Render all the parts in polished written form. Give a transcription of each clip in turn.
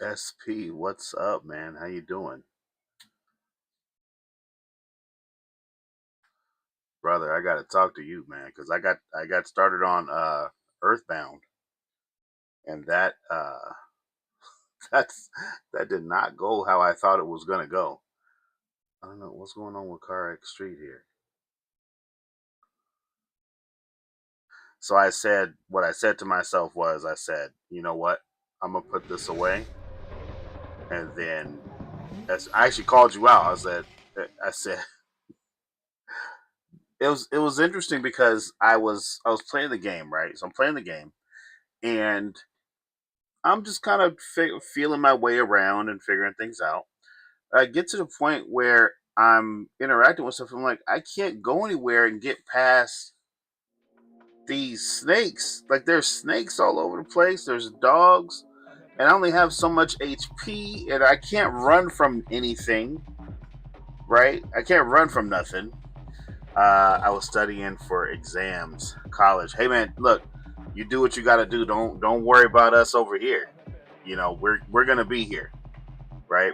SP, what's up, man? How you doing? Brother, I got to talk to you, man, cuz I got started on Earthbound and that's that did not go how I thought it was going to go. I don't know what's going on with CarXStreet here. So I said what I said to myself was I said, "You know what? I'm going to put this away." And then as I actually called you out. I said it was interesting because I was playing the game, right? So I'm playing the game and I'm just kind of feeling my way around and figuring things out. I get to the point where I'm interacting with stuff. I'm like, I can't go anywhere and get past these snakes. Like, there's snakes all over the place. There's dogs, and I only have so much HP, and I can't run from anything. Right? I can't run from nothing. I was studying for exams, college. Hey man, look, you do what you got to do. Don't worry about us over here. We're gonna be here, right?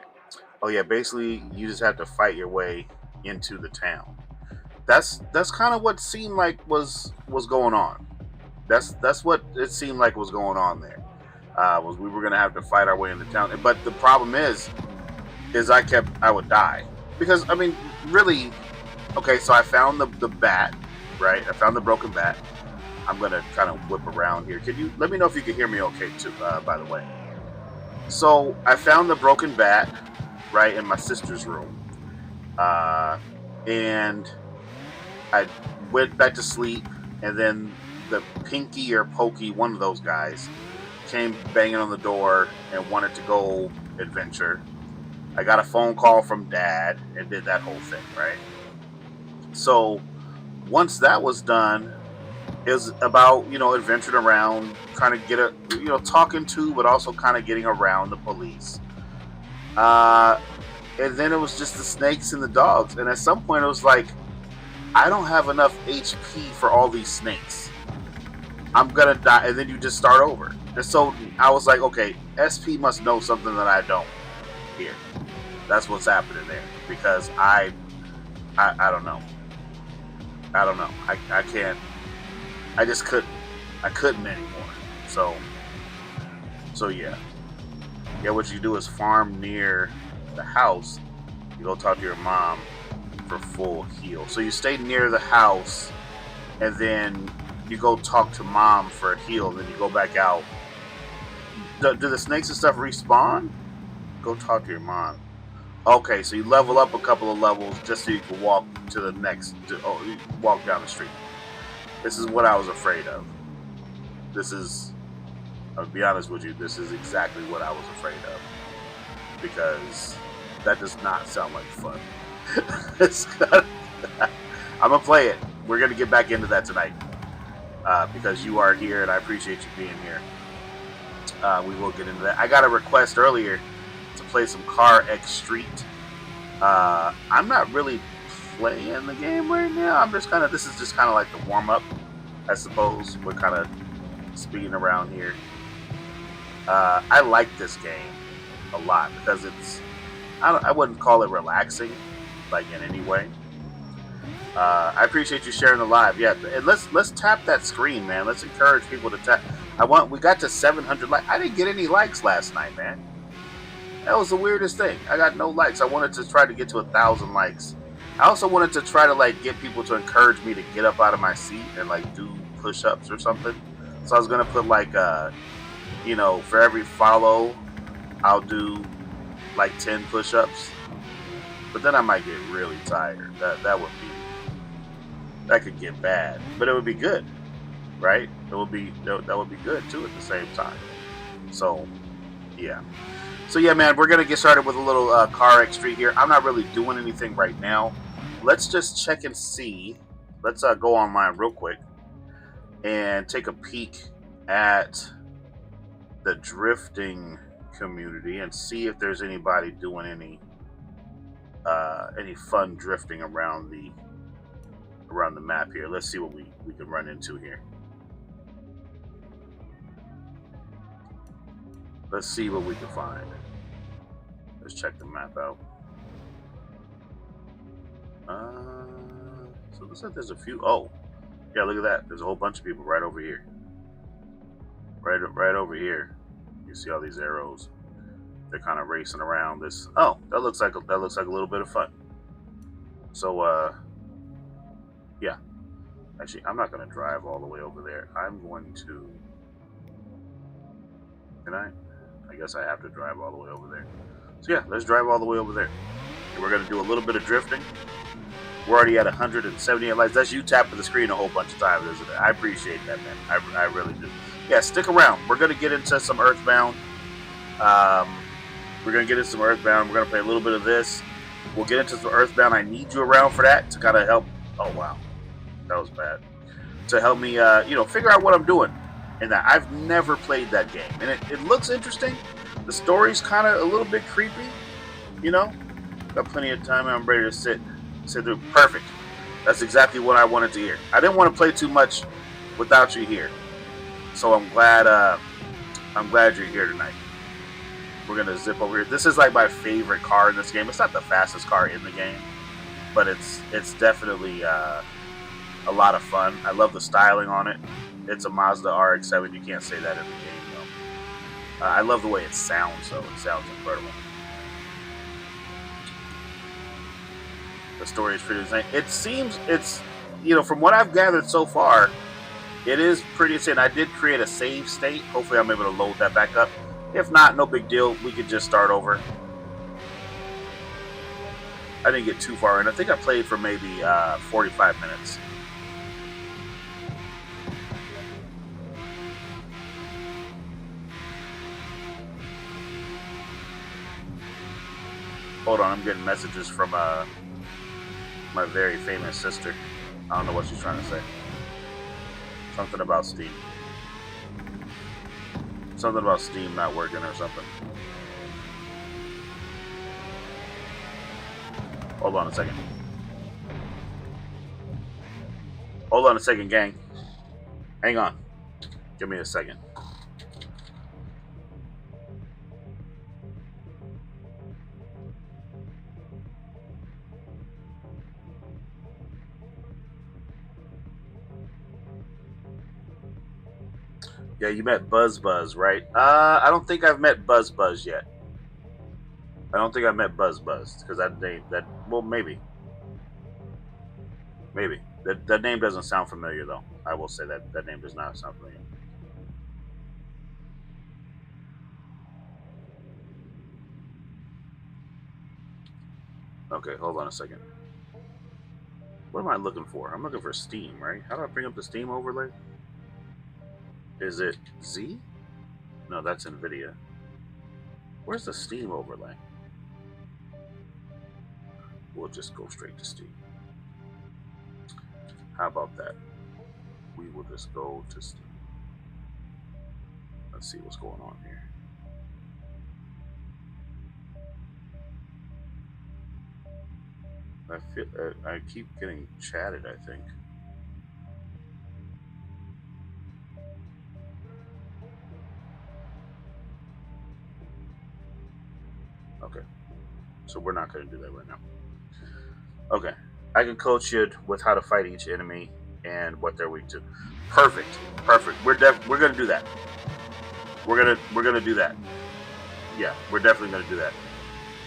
Oh yeah, basically you just have to fight your way into the town. That's kind of what seemed like was going on. That's what it seemed like was going on there. Was we were gonna have to fight our way into town, but the problem is I would die because I mean really. Okay, so I found the bat, right? I found the broken bat. I'm gonna kind of whip around here. Can you let me know if you can hear me okay too? By the way, so I found the broken bat right in my sister's room, uh, and I went back to sleep, and then the Pinky or Pokey, one of those guys, came banging on the door and wanted to go adventure. I got a phone call from Dad and did that whole thing, right? So once that was done, it was about adventuring around, trying to get a talking to, but also kind of getting around the police. Uh, and then it was just the snakes and the dogs. And at some point, it was like, I don't have enough HP for all these snakes. I'm gonna die, and then you just start over. And so I was like, okay, SP must know something that I don't here. That's what's happening there because I don't know. I don't know. I can't. I just couldn't. I couldn't anymore. So yeah. Yeah, what you do is farm near the house. You go talk to your mom for full heal. So you stay near the house, and then you go talk to mom for a heal. And then you go back out. Do the snakes and stuff respawn? Go talk to your mom. Okay, so you level up a couple of levels just so you can walk to the next. Walk down the street. This is what I was afraid of. This is, I'll be honest with you, this is exactly what I was afraid of. Because that does not sound like fun. I'm going to play it. We're going to get back into that tonight. Because you are here and I appreciate you being here. We will get into that. I got a request earlier to play some CarXStreet. I'm not really playing the game right now. This is just kind of like the warm up, I suppose. We're kind of speeding around here. I like this game a lot because I wouldn't call it relaxing, like in any way. I appreciate you sharing the live. Yeah, and let's tap that screen, man. Let's encourage people to tap. We got to 700 likes. I didn't get any likes last night, man. That was the weirdest thing. I got no likes. I wanted to try to get to 1,000 likes. I also wanted to try to get people to encourage me to get up out of my seat and do push-ups or something. So I was gonna put for every follow, I'll do 10 push-ups. But then I might get really tired. That could get bad, but it would be good, right? That would be good too at the same time. So yeah. So yeah, man, we're gonna get started with a little CarXStreet here. I'm not really doing anything right now. Let's just check and see. Let's go online real quick and take a peek at the drifting community and see if there's anybody doing any fun drifting around the map here. Let's see what we can run into here. Let's see what we can find. Let's check the map out. So it looks like there's a few. Oh, yeah, look at that. There's a whole bunch of people right over here. Right over here. You see all these arrows. They're kind of racing around this. Oh, that looks like a little bit of fun. So yeah. Actually, I'm not going to drive all the way over there. I'm going to. Can I? I guess I have to drive all the way over there. So yeah, let's drive all the way over there. And we're going to do a little bit of drifting. We're already at 178 likes. That's you tapping the screen a whole bunch of times, isn't it? I appreciate that, man. I really do. Yeah, stick around. We're going to get into some Earthbound. We're going to get into some Earthbound. We're going to play a little bit of this. We'll get into some Earthbound. I need you around for that to kind of help. Oh, wow. That was bad. To help me, figure out what I'm doing. And that I've never played that game. And it looks interesting. The story's kind of a little bit creepy, Got plenty of time. I'm ready to sit through. Perfect. That's exactly what I wanted to hear. I didn't want to play too much without you here. So I'm glad you're here tonight. We're going to zip over here. This is like my favorite car in this game. It's not the fastest car in the game, but it's definitely a lot of fun. I love the styling on it. It's a Mazda RX-7. You can't say that in the game, though. I love the way it sounds, though. It sounds incredible. The story is pretty insane. It seems from what I've gathered so far, it is pretty insane. I did create a save state. Hopefully I'm able to load that back up. If not, no big deal. We could just start over. I didn't get too far in. I think I played for maybe 45 minutes. Hold on, I'm getting messages from my very famous sister. I don't know what she's trying to say. Something about Steam. Something about Steam not working or something. Hold on a second. Hold on a second, gang. Hang on. Give me a second. Yeah, you met Buzz, right? I don't think I've met Buzz yet. I don't think I've met Buzz because well, maybe. That name doesn't sound familiar, though. I will say that name does not sound familiar. Okay, hold on a second. What am I looking for? I'm looking for Steam, right? How do I bring up the Steam overlay? Is it Z? No, that's NVIDIA. Where's the Steam overlay? We'll just go straight to Steam. How about that? We will just go to Steam. Let's see what's going on here. I keep getting chatted, I think. Okay, so we're not going to do that right now. Okay, I can coach you with how to fight each enemy and what they're weak to. Perfect. We're going to do that. We're gonna do that. Yeah, we're definitely going to do that.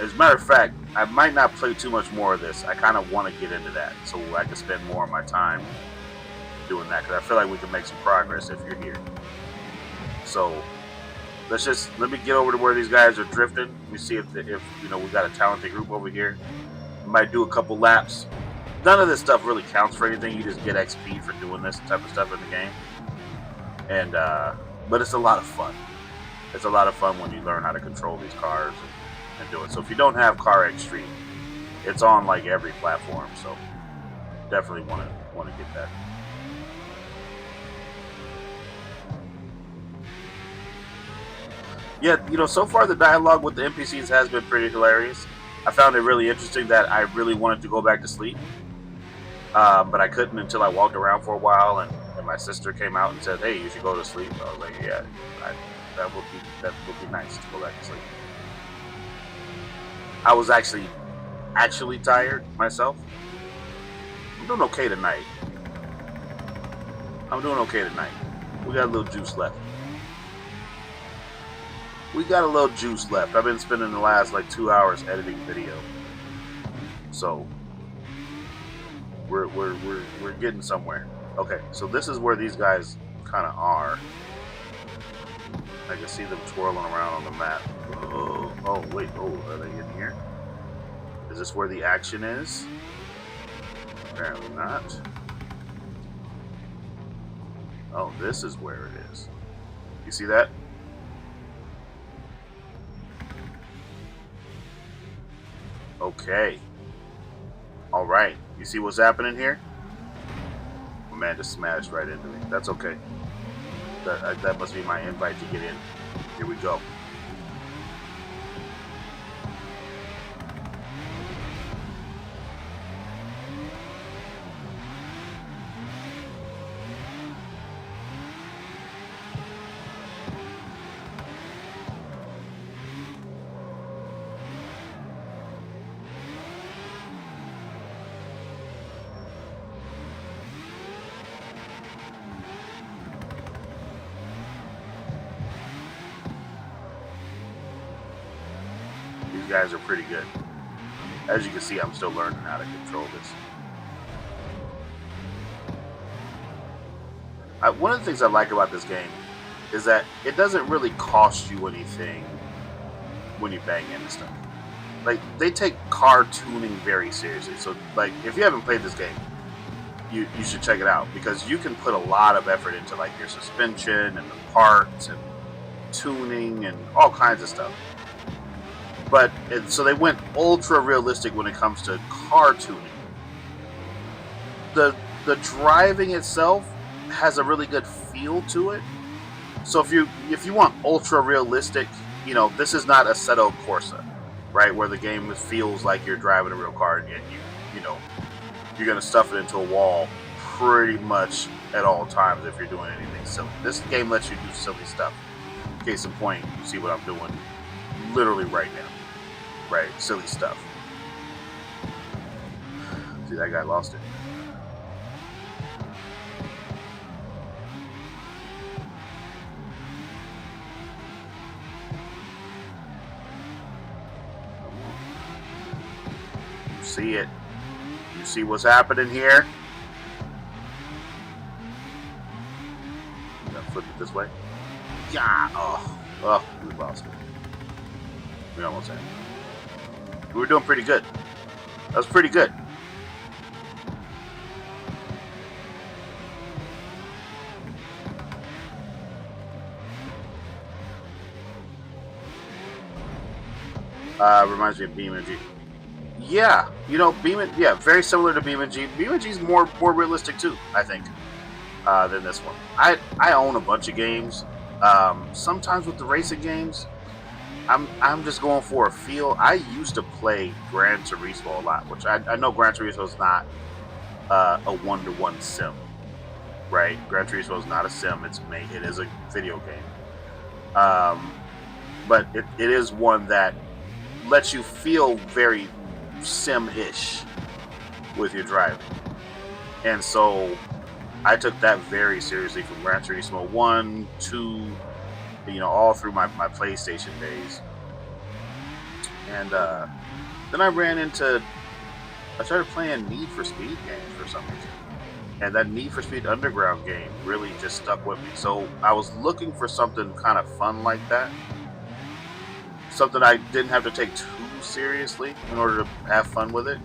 As a matter of fact, I might not play too much more of this. I kind of want to get into that so I can spend more of my time doing that because I feel like we can make some progress if you're here. So let me get over to where these guys are drifting. Let me see if we got a talented group over here. We might do a couple laps. None of this stuff really counts for anything. You just get XP for doing this type of stuff in the game. And but it's a lot of fun. It's a lot of fun when you learn how to control these cars and do it. So if you don't have CarXStreet, it's on like every platform. So definitely want to get that. Yeah, so far the dialogue with the NPCs has been pretty hilarious. I found it really interesting that I really wanted to go back to sleep, but I couldn't until I walked around for a while, and my sister came out and said, "Hey, you should go to sleep." I was like, "Yeah, that would be nice to go back to sleep." I was actually tired myself. I'm doing okay tonight. I'm doing okay tonight. We got a little juice left. We got a little juice left. I've been spending the last like 2 hours editing video, so we're getting somewhere. Okay, so this is where these guys kind of are. I can see them twirling around on the map. Oh wait, are they in here? Is this where the action is? Apparently not. Oh, this is where it is. You see that? Okay. All right. You see what's happening here? My man just smashed right into me. That's okay. That must be my invite to get in. Here we go. These guys are pretty good. As you can see, I'm still learning how to control this. One of the things I like about this game is that it doesn't really cost you anything when you bang into stuff. Like, they take car tuning very seriously. So, like, if you haven't played this game, you should check it out, because you can put a lot of effort into like your suspension and the parts and tuning and all kinds of stuff. But so they went ultra realistic when it comes to car tuning. The driving itself has a really good feel to it. So if you want ultra realistic, this is not Assetto Corsa, right? Where the game feels like you're driving a real car, and you're gonna stuff it into a wall pretty much at all times if you're doing anything silly. This game lets you do silly stuff. Case in point, you see what I'm doing literally right now, right? Silly stuff. See, that guy lost it. You see it. You see what's happening here? I'm gonna flip it this way. Yeah. Oh, we lost it. We almost had it. We were doing pretty good. That was pretty good. Reminds me of BeamNG. Yeah, yeah, very similar to BeamNG. BeamNG's more realistic too, I think, than this one. I own a bunch of games. Sometimes with the racing games, I'm just going for a feel. I used to play Gran Turismo a lot, which I know Gran Turismo is not a 1-to-1 sim, right? Gran Turismo is not a sim. It is a video game, but it is one that lets you feel very sim-ish with your driving. And so I took that very seriously from Gran Turismo 1, 2, all through my PlayStation days. And then I started playing Need for Speed games for some reason. And that Need for Speed Underground game really just stuck with me. So I was looking for something kind of fun like that. Something I didn't have to take too seriously in order to have fun with it.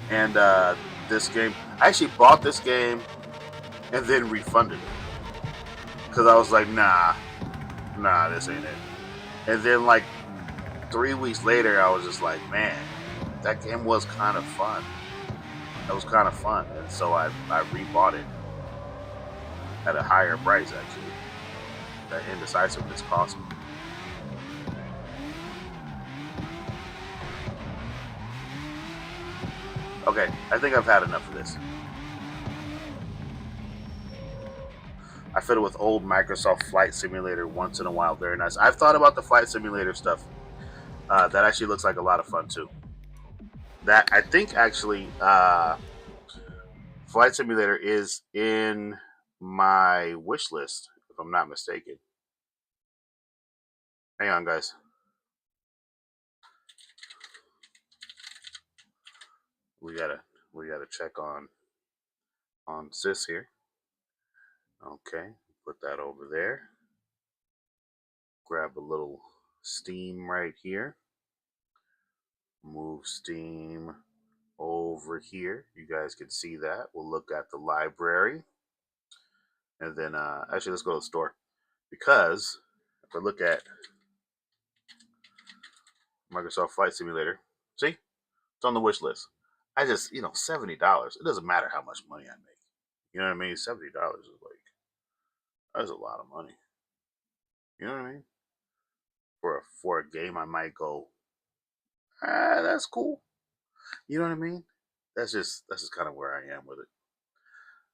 And this game, I actually bought this game and then refunded it, because I was like, nah, this ain't it. And then like 3 weeks later, I was just like, man, that game was kind of fun. That was kind of fun. And so I rebought it at a higher price, actually. That indecisiveness cost me. Okay, I think I've had enough of this. I fiddle with old Microsoft Flight Simulator once in a while. Very nice. I've thought about the Flight Simulator stuff That actually looks like a lot of fun too. That I think actually, Flight Simulator is in my wish list, if I'm not mistaken. Hang on, guys. We gotta we gotta check on sis here. Okay, put that over there. Grab a little Steam right here. Move Steam over here. You guys can see that. We'll look at the library. And then, actually, let's go to the store. Because if I look at Microsoft Flight Simulator, see, it's on the wish list. I just, $70. It doesn't matter how much money I make. You know what I mean? $70 is like, that's a lot of money. You know what I mean? For a game, I might go, that's cool. You know what I mean? That's just kind of where I am with it.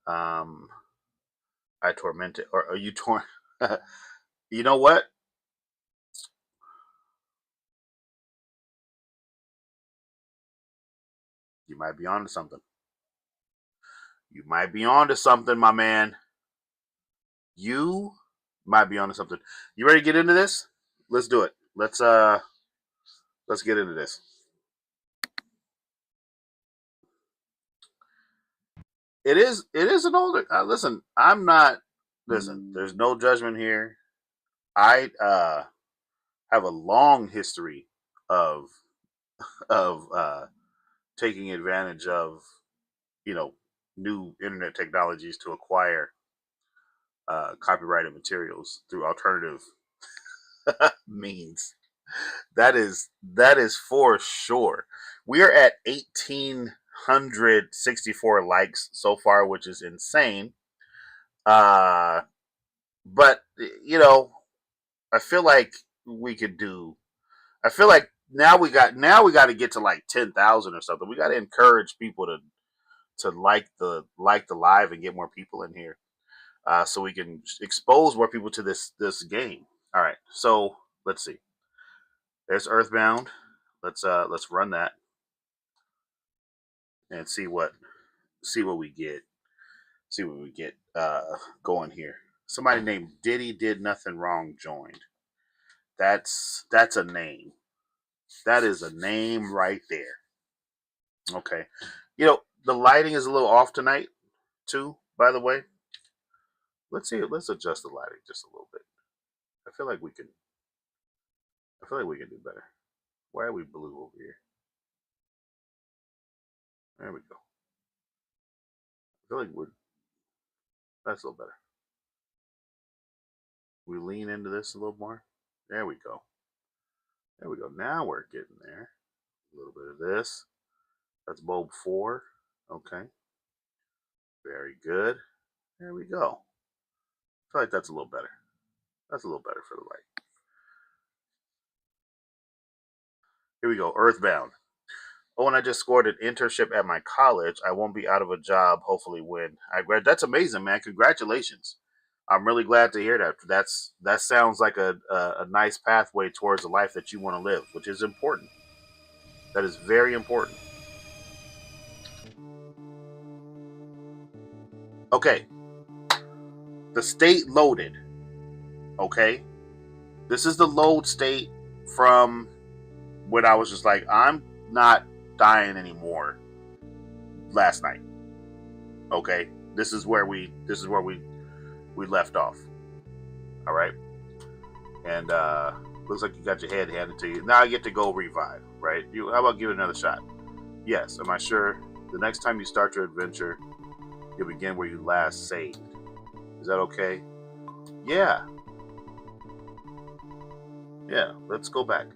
I tormented, or are you torn? You know what? You might be onto something. You might be onto something, my man. You might be onto something. You ready to get into this? Let's do it. Let's get into this. It is an older. Listen, I'm not. Listen, there's no judgment here. I have a long history of of taking advantage of you know new internet technologies to acquire copyrighted materials through alternative means. That is for sure. We are at 1,864 likes so far, which is insane. Uh, but I feel like we could do. I feel like now we got to get to like 10,000 or something. We got to encourage people to like the live and get more people in here, so we can expose more people to this game. All right, so let's see. There's Earthbound. Let's run that and see what we get. See what we get going here. Somebody named Diddy did nothing wrong joined. That's a name. That is a name right there. Okay. The lighting is a little off tonight too, by the way. Let's see. Let's adjust the lighting just a little bit. I feel like we can I feel like we can do better. Why are we blue over here? There we go. I feel like that's a little better. We lean into this a little more. There we go. There we go. Now we're getting there. A little bit of this. That's bulb 4. Okay. Very good. There we go. I feel like that's a little better. That's a little better for the light. Here we go. Earthbound. Oh, and I just scored an internship at my college. I won't be out of a job. Hopefully, when I grad. That's amazing, man. Congratulations. I'm really glad to hear that. That sounds like a nice pathway towards a life that you want to live, which is important. That is very important. Okay, the state loaded. Okay, this is the load state from when I was just like, I'm not dying anymore last night. Okay, this is where we left off. All right, and looks like you got your head handed to you. Now I get to go revive. Right? How about give it another shot? Yes. Am I sure? The next time you start your adventure, you'll begin where you last saved. Is that okay? Yeah. Yeah. Let's go back.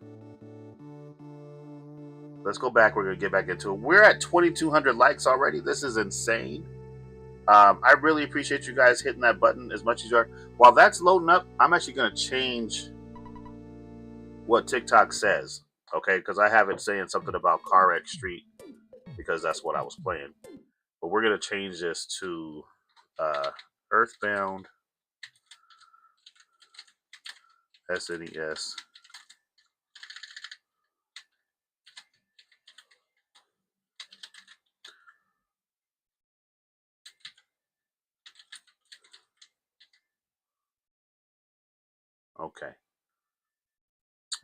Let's go back. We're gonna get back into it. We're at 2,200 likes already. This is insane. I really appreciate you guys hitting that button as much as you are. While that's loading up, I'm actually going to change what TikTok says, okay? Because I have it saying something about CarXStreet because that's what I was playing. But we're going to change this to Earthbound SNES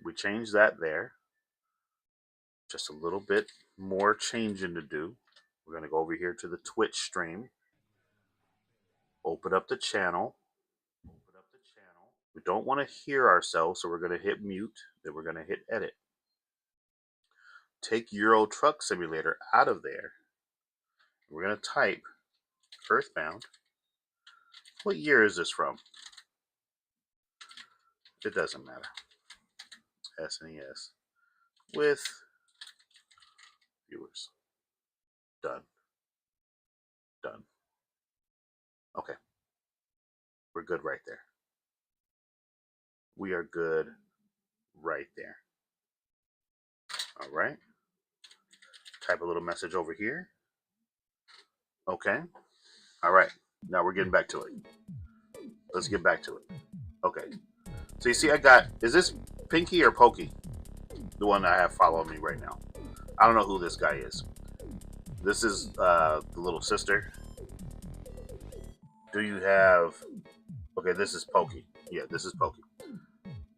We change that there. Just a little bit more changing to do. We're going to go over here to the Twitch stream. Open up the channel. We don't want to hear ourselves, so we're going to hit mute. Then we're going to hit edit. Take Euro Truck Simulator out of there. We're going to type Earthbound. What year is this from? It doesn't matter. SNES. With viewers. Done. Done. Okay. We're good right there. We are good right there. All right. Type a little message over here. Okay. All right. Now we're getting back to it. Let's get back to it. Okay. So you see I got, is this Pinky or Pokey? The one I have following me right now. I don't know who this guy is. This is the little sister. Do you have, okay, this is Pokey. Yeah, this is Pokey.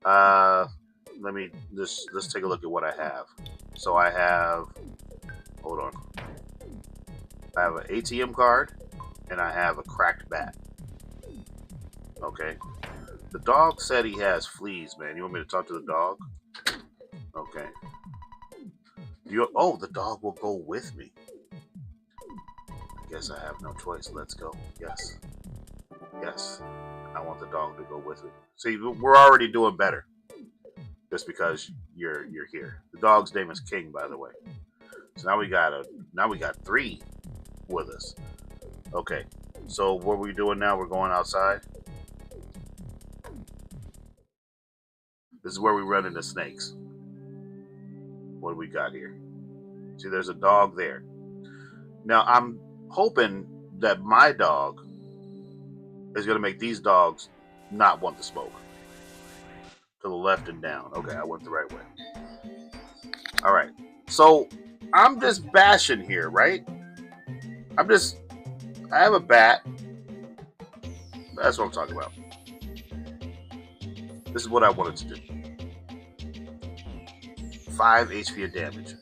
Let's take a look at what I have. So I have, hold on. I have an ATM card and I have a cracked bat. Okay. The dog said he has fleas, man. You want me to talk to the dog? Okay. Oh, the dog will go with me. I guess I have no choice. Let's go. Yes. Yes. I want the dog to go with me. See, we're already doing better. Just because you're here. The dog's name is King, by the way. So now we got 3 with us. Okay. So what are we doing now? We're going outside. This is where we run into snakes. What do we got here? See, there's a dog there. Now, I'm hoping that my dog is going to make these dogs not want to smoke. To the left and down. Okay, I went the right way. All right. So, I'm just bashing here, right? I have a bat. That's what I'm talking about. This is what I wanted to do. 5 HP of damage.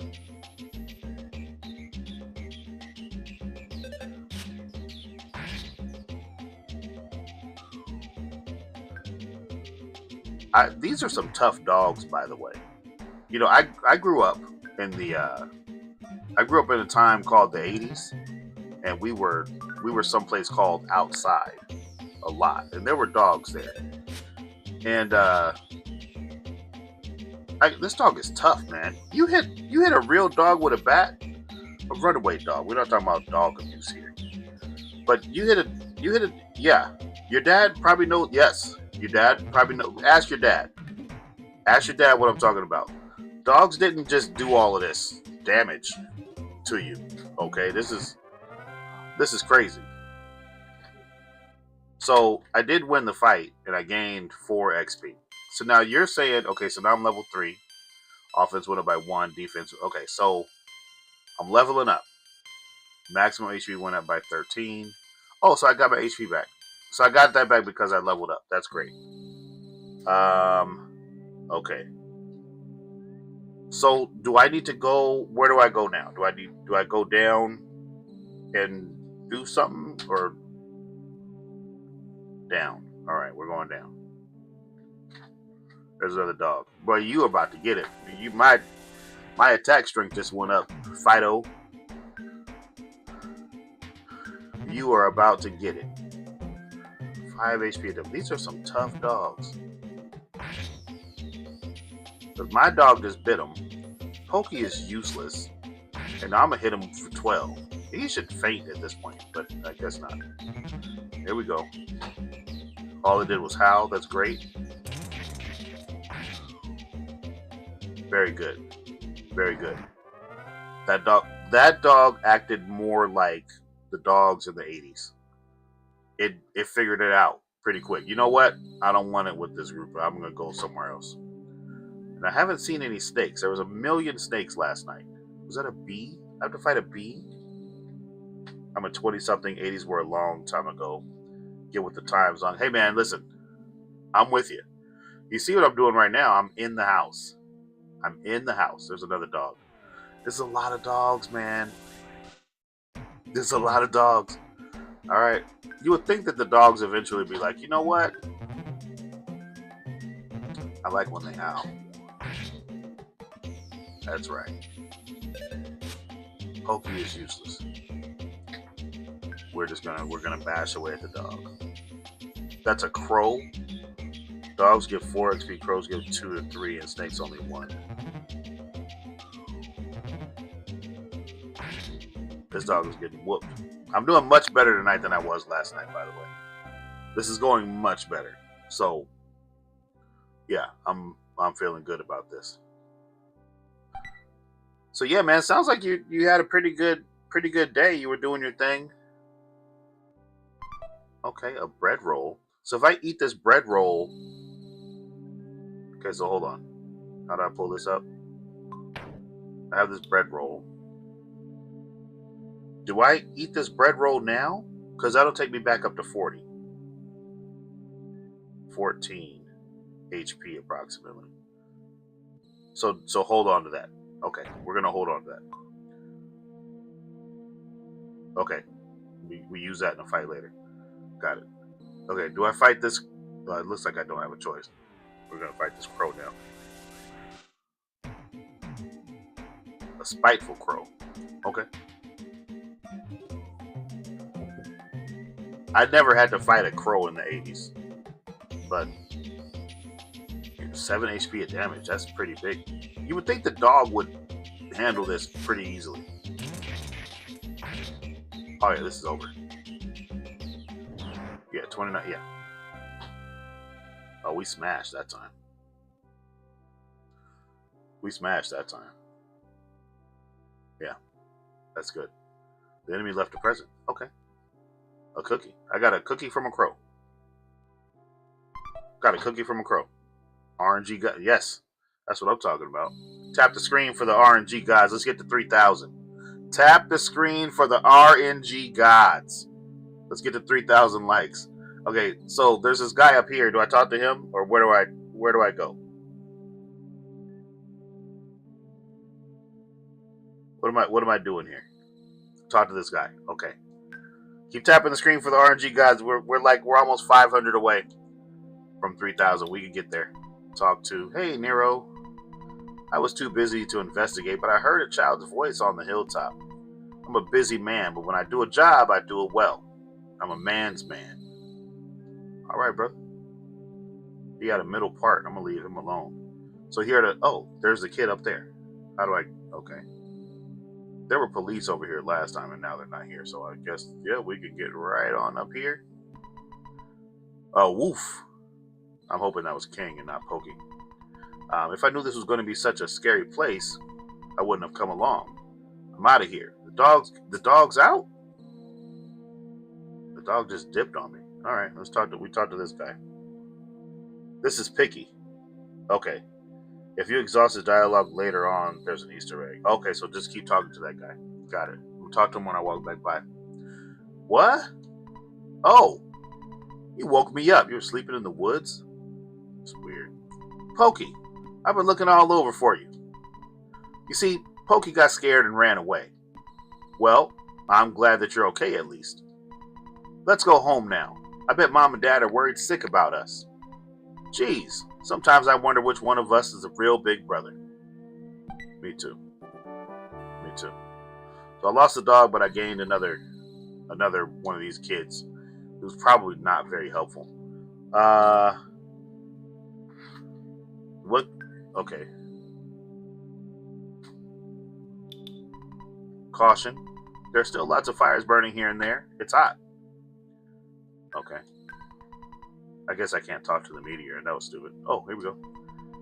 These are some tough dogs, by the way. You know, I grew up in the I grew up in a time called the 80s, and we were someplace called outside a lot, and there were dogs there. And this dog is tough, man. You hit a real dog with a bat, a runaway dog. We're not talking about dog abuse here, but you hit a yeah. Your dad probably knows. Yes, your dad probably knows. Ask your dad. Ask your dad what I'm talking about. Dogs didn't just do all of this damage to you. Okay, this is crazy. So I did win the fight, and I gained 4 XP. So now you're saying, okay, so now I'm level 3. Offense went up by 1, defense. Okay, so I'm leveling up. Maximum HP went up by 13. Oh, so I got my HP back. So I got that back because I leveled up. That's great. Okay. So do I need to go? Where do I go now? Do I go down and do something, or down? All right, we're going down. There's another dog. Boy, you about to get it. My attack strength just went up. Fido, you are about to get it. 5 HP. These are some tough dogs. Because my dog just bit him. Pokey is useless. And I'm going to hit him for 12. He should faint at this point, but I guess not. Here we go. All it did was howl. That's great. Very good. Very good. That dog acted more like the dogs in the 80s. It figured it out pretty quick. You know what? I don't want it with this group. I'm going to go somewhere else. And I haven't seen any snakes. There was a million snakes last night. Was that a bee? I have to fight a bee? I'm a 20-something. 80s were a long time ago. Get with the times on. Hey, man, listen. I'm with you. You see what I'm doing right now? I'm in the house. I'm in the house. There's another dog. There's a lot of dogs, man. There's a lot of dogs. All right. You would think that the dogs eventually be like, you know what? I like when they howl. That's right. Pokey is useless. We're gonna bash away at the dog. That's a crow. Dogs give 4 XP, crows give 2 to 3, and snakes only 1. This dog is getting whooped. I'm doing much better tonight than I was last night, by the way. This is going much better. So, yeah, I'm feeling good about this. So yeah, man, sounds like you had a pretty good day. You were doing your thing. Okay, a bread roll. So if I eat this bread roll, okay, so hold on. How do I pull this up? I have this bread roll. Do I eat this bread roll now? Because that'll take me back up to 40. 14 HP approximately. So hold on to that. Okay, we're gonna hold on to that. Okay, we use that in a fight later. Got it. Okay, do I fight this? It looks like I don't have a choice. We're gonna fight this crow now. A spiteful crow. Okay. I never had to fight a crow in the 80s, but 7 HP of damage, that's pretty big. You would think the dog would handle this pretty easily. Oh yeah, this is over. Yeah, 29, yeah. Oh, we smashed that time. We smashed that time. Yeah, that's good. The enemy left a present. Okay. A cookie. I got a cookie from a crow. Got a cookie from a crow. RNG God. Yes, that's what I'm talking about. Tap the screen for the RNG gods. Let's get to 3,000. Tap the screen for the RNG gods. Let's get to 3,000 likes. Okay, so there's this guy up here. Do I talk to him, or where do I go? What am I doing here? Talk to this guy. Okay. Keep tapping the screen for the RNG gods. We're almost 500 away from 3,000. We can get there. Talk to, hey Nero. I was too busy to investigate, but I heard a child's voice on the hilltop. I'm a busy man, but when I do a job, I do it well. I'm a man's man. All right, brother. He got a middle part. I'm gonna leave him alone. So here there's the kid up there. How do I? Okay. There were police over here last time, and now they're not here. So I guess, yeah, we can get right on up here. Oh, woof. I'm hoping that was King and not Pokey. If I knew this was going to be such a scary place, I wouldn't have come along. I'm out of here. The dog's out? The dog just dipped on me. All right, we talk to this guy. This is Picky. Okay. If you exhaust his dialogue later on, there's an Easter egg. Okay, so just keep talking to that guy. Got it. I'll talk to him when I walk back by. What? Oh, you woke me up. You were sleeping in the woods? It's weird. Pokey, I've been looking all over for you. You see, Pokey got scared and ran away. Well, I'm glad that you're okay at least. Let's go home now. I bet Mom and Dad are worried sick about us. Geez, sometimes I wonder which one of us is a real big brother. Me too. Me too. So I lost the dog, but I gained another one of these kids. It was probably not very helpful. What? Okay. Caution. There's still lots of fires burning here and there. It's hot. Okay. I guess I can't talk to the meteor. That was stupid. Oh, here we go.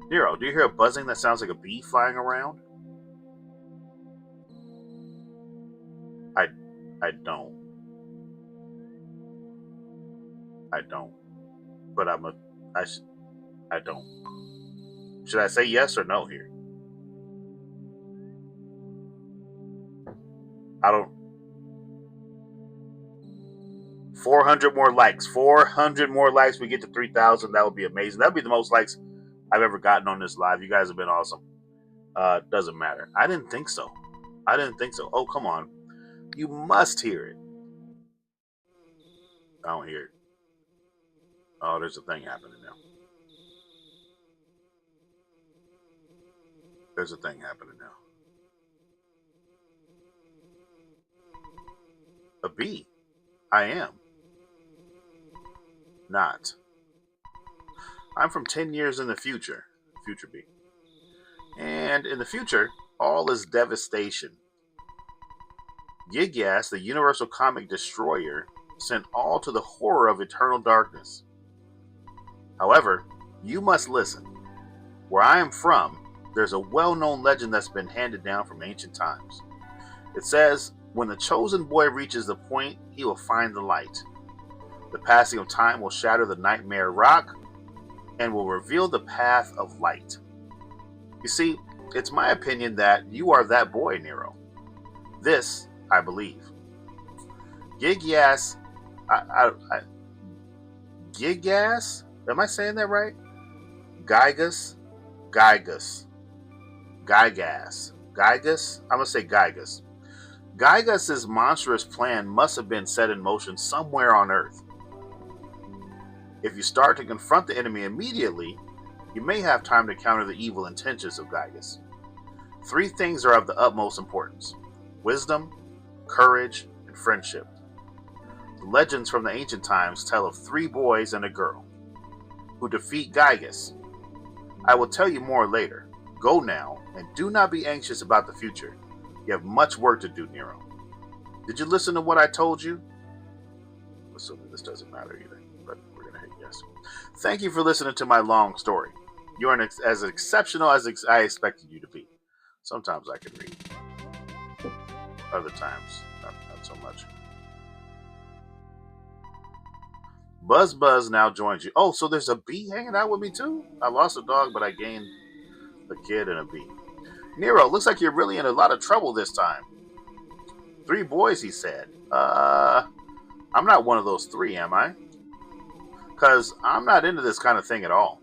Nero, do you hear a buzzing that sounds like a bee flying around? I don't. I don't. But I don't. Should I say yes or no here? I don't. 400 more likes. 400 more likes. We get to 3,000. That would be amazing. That would be the most likes I've ever gotten on this live. You guys have been awesome. Doesn't matter. I didn't think so. I didn't think so. Oh, come on. You must hear it. I don't hear it. Oh, there's a thing happening now. There's a thing happening now. A bee. I am. Not. I'm from 10 years in the future. Future bee. And in the future, all is devastation. Gigas, the universal comic destroyer, sent all to the horror of eternal darkness. However, you must listen. Where I am from, there's a well-known legend that's been handed down from ancient times. It says, when the chosen boy reaches the point, he will find the light. The passing of time will shatter the nightmare rock and will reveal the path of light. You see, it's my opinion that you are that boy, Nero. This, I believe. Gigas, Gigas? Am I saying that right? Gygas? Gygas. Gygas. Gygas? I'm going to say Gygas. Gygas' monstrous plan must have been set in motion somewhere on Earth. If you start to confront the enemy immediately, you may have time to counter the evil intentions of Gygas. 3 things are of the utmost importance: wisdom, courage, and friendship. The legends from the ancient times tell of 3 boys and a girl who defeat Gygas. I will tell you more later. Go now, and do not be anxious about the future. You have much work to do, Nero. Did you listen to what I told you? Assuming this doesn't matter either, but we're going to hit yes. Thank you for listening to my long story. You are as exceptional as I expected you to be. Sometimes I can read. Other times, not so much. Buzz now joins you. Oh, so there's a bee hanging out with me too? I lost a dog, but I gained a kid and a bee. Nero, looks like you're really in a lot of trouble this time. 3 boys, he said. I'm not one of those 3, am I? Because I'm not into this kind of thing at all.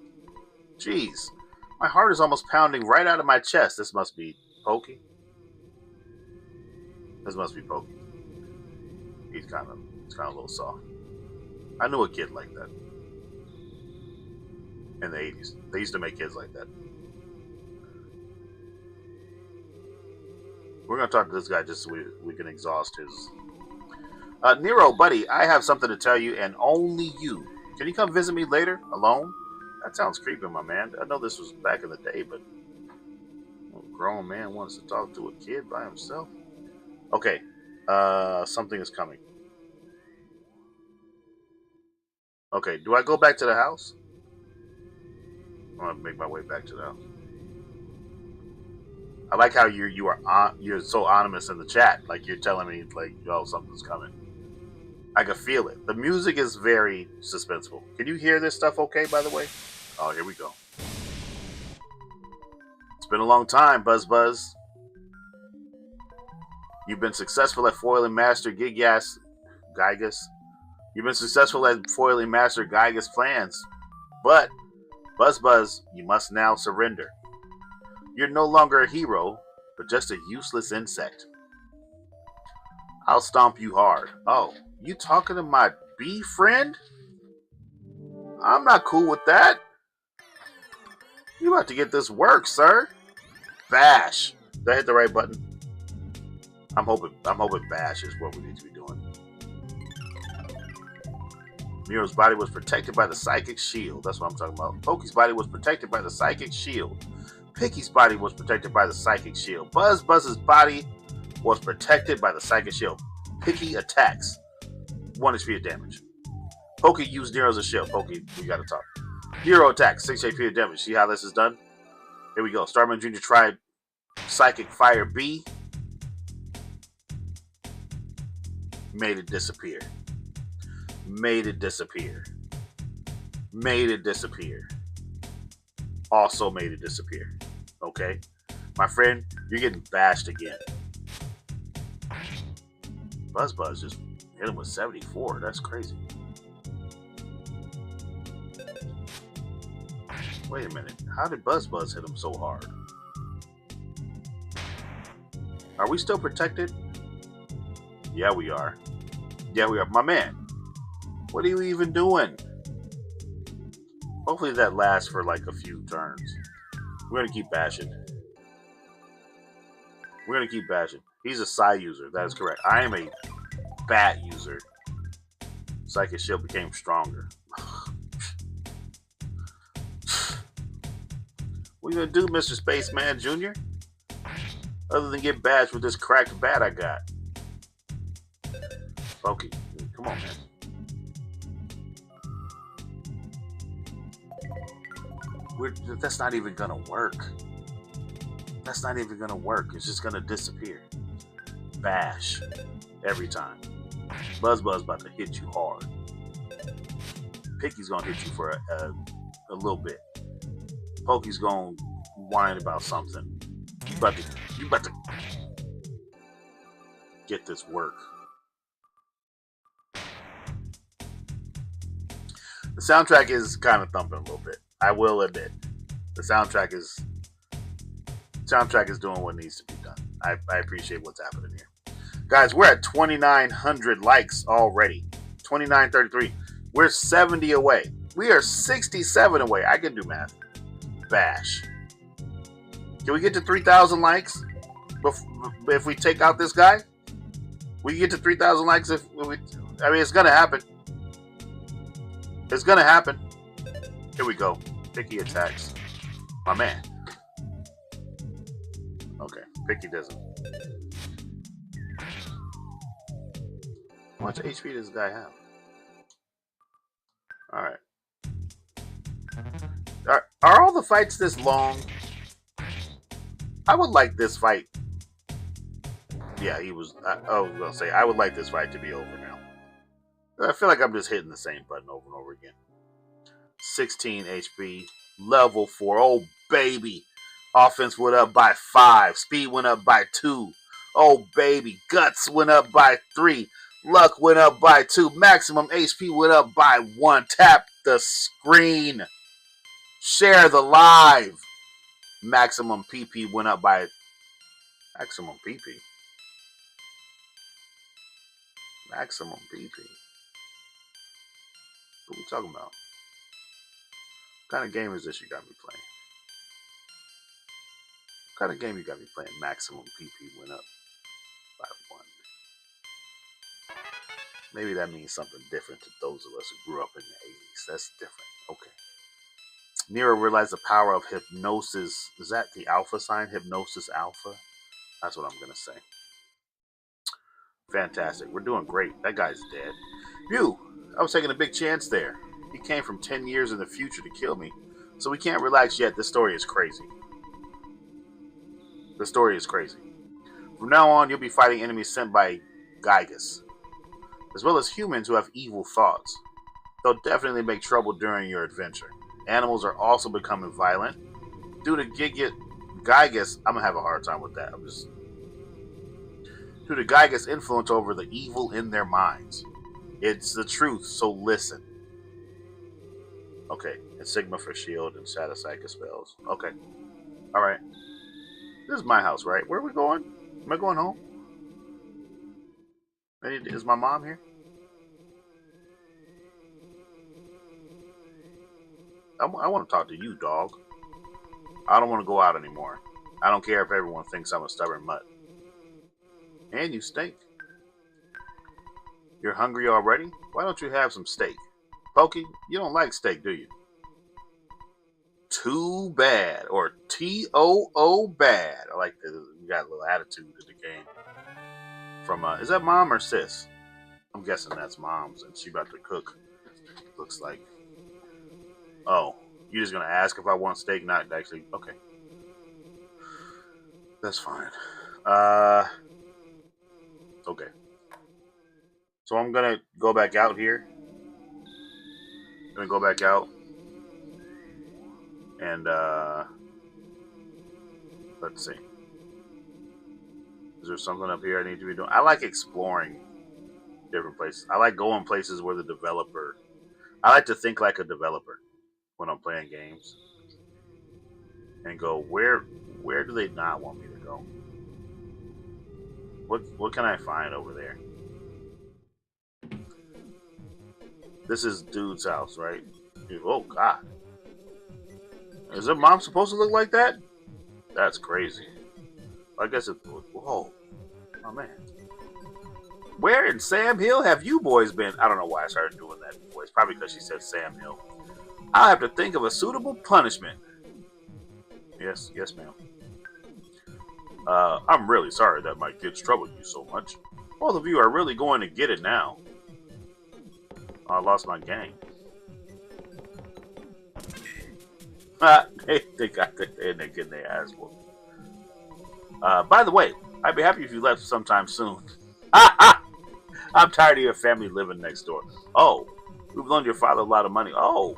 Jeez, my heart is almost pounding right out of my chest. This must be Pokey. This must be Pokey. He's kind of a little soft. I knew a kid like that. In the 80s. They used to make kids like that. We're going to talk to this guy just so we can exhaust his... Nero, buddy, I have something to tell you, and only you. Can you come visit me later, alone? That sounds creepy, my man. I know this was back in the day, but... a grown man wants to talk to a kid by himself? Okay, something is coming. Okay, do I go back to the house? I'm going to make my way back to the house. I like how you're so anonymous in the chat. Like you're telling me, like, oh, something's coming. I can feel it. The music is very suspenseful. Can you hear this stuff okay, by the way? Oh, here we go. It's been a long time, Buzz. You've been successful at foiling Master Gygas. You've been successful at foiling Master Gygas' plans. But, Buzz, you must now surrender. You're no longer a hero, but just a useless insect. I'll stomp you hard. Oh, you talking to my bee friend? I'm not cool with that. You about to get this work, sir. Bash. Did I hit the right button? I'm hoping bash is what we need to be doing. Nero's body was protected by the psychic shield. That's what I'm talking about. Pokey's body was protected by the psychic shield. Picky's body was protected by the psychic shield. Buzz's body was protected by the psychic shield. Picky attacks 1 HP of damage. Pokey used Nero as a shield. Pokey, we gotta talk. Nero attacks 6 HP of damage. See how this is done? Here we go. Starman Jr. tried Psychic Fire B. Made it disappear. Made it disappear. Made it disappear. Also made it disappear. Okay? My friend, you're getting bashed again. Buzz just hit him with 74. That's crazy. Wait a minute. How did Buzz hit him so hard? Are we still protected? Yeah, we are. Yeah, we are. My man, what are you even doing? Hopefully that lasts for like a few turns. We're gonna keep bashing. We're gonna keep bashing. He's a Psy user. That is correct. I am a Bat user. Psychic Shield became stronger. What are you gonna do, Mr. Spaceman Jr.? Other than get bashed with this cracked bat I got. Okay, come on, man. That's not even gonna work. That's not even gonna work. It's just gonna disappear. Bash. Every time. Buzz about to hit you hard. Picky's gonna hit you for a little bit. Pokey's gonna whine about something. You about to get this work. The soundtrack is kind of thumping a little bit. I will admit, the soundtrack is doing what needs to be done. I appreciate what's happening here, guys. We're at 2,900 likes already. 2,933. We're 70 away. We are 67 away. I can do math. Bash. Can we get to 3,000 likes if we take out this guy? We can get to 3,000 likes if we. I mean, it's gonna happen. It's gonna happen. Here we go. Picky attacks. My man. Okay, Picky doesn't. How much HP does this guy have? Alright. Are all the fights this long? I would like this fight. Yeah, he was. I was gonna say, I would like this fight to be over now. I feel like I'm just hitting the same button over and over again. 16 HP, level 4. Oh, baby. Offense went up by 5. Speed went up by 2. Oh, baby. Guts went up by 3. Luck went up by 2. Maximum HP went up by 1. Tap the screen. Share the live. Maximum PP went up by... Maximum PP? Maximum PP. What are we talking about? What kind of game is this you got me playing? What kind of game you got me playing? Maximum PP went up by 1. Maybe that means something different to those of us who grew up in the 80s. That's different. Okay. Nero realized the power of hypnosis. Is that the alpha sign? Hypnosis alpha? That's what I'm going to say. Fantastic. We're doing great. That guy's dead. Phew. I was taking a big chance there. He came from 10 years in the future to kill me. So we can't relax yet. This story is crazy. The story is crazy. From now on, you'll be fighting enemies sent by Gygas, as well as humans who have evil thoughts. They'll definitely make trouble during your adventure. Animals are also becoming violent. Due to Gygas, I'm going to have a hard time with that. Due to Gygas' influence over the evil in their minds. It's the truth, so listen. Okay, it's Sigma for shield and Shadow Psychic spells. Okay. Alright. This is my house, right? Where are we going? Am I going home? Is my mom here? I want to talk to you, dog. I don't want to go out anymore. I don't care if everyone thinks I'm a stubborn mutt. And you stink. You're hungry already? Why don't you have some steak? Pokey, you don't like steak, do you? Too bad. Or T-O-O bad. I like that. You got a little attitude in the game. From, is that mom or sis? I'm guessing that's mom's, and she about to cook. Looks like. Oh, you're just gonna ask if I want steak, not actually. Okay. That's fine. Okay. So I'm gonna go back out here. I'm gonna go back out. And, let's see. Is there something up here I need to be doing? I like exploring different places. I like going places where the developer... I like to think like a developer when I'm playing games. and go, where do they not want me to go? What can I find over there? This is dude's house, right? Oh God. Is her mom supposed to look like that? That's crazy. I guess it. Whoa. Oh man. Where in Sam Hill have you boys been? I don't know why I started doing that voice. Probably because she said Sam Hill. I'll have to think of a suitable punishment. Yes, yes, ma'am. I'm really sorry that my kids troubled you so much. Both of you are really going to get it now. I lost my gang. They got the, and they're getting their ass whooped. By the way, I'd be happy if you left sometime soon. I'm tired of your family living next door. Oh, we've loaned your father a lot of money. Oh,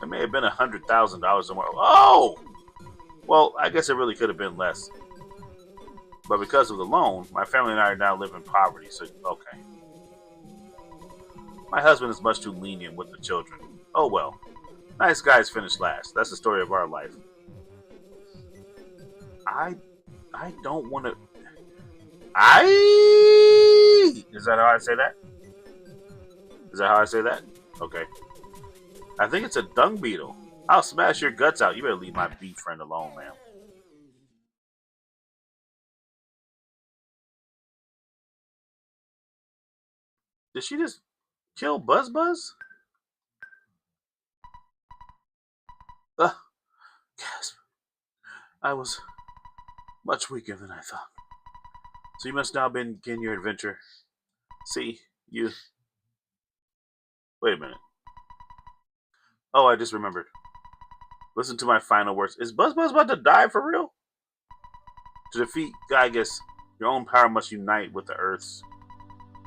it may have been $100,000 somewhere. Oh, well, I guess it really could have been less. But because of the loan, my family and I are now living in poverty. So, okay. My husband is much too lenient with the children. Oh well. Nice guys finish last. That's the story of our life. I don't want to. Is that how I say that? Is that how I say that? Okay. I think it's a dung beetle. I'll smash your guts out. You better leave my bee friend alone, man. Did she just kill Buzz Buzz? Ugh, gasp. I was much weaker than I thought. So you must now begin your adventure. See, you. Wait a minute. Oh, I just remembered. Listen to my final words. Is Buzz Buzz about to die for real? To defeat Gygus, your own power must unite with the Earth's.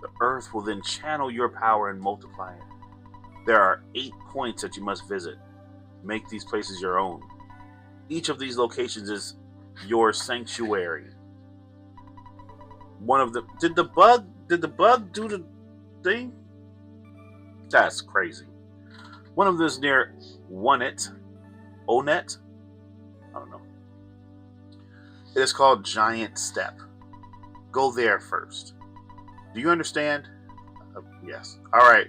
The Earth will then channel your power and multiply it. There are 8 points that you must visit. Make these places your own. Each of these locations is your sanctuary. One of the did the bug do the thing? That's crazy. One of them is near Onet. I don't know. It is called Giant Step. Go there first. Do you understand? Yes. All right.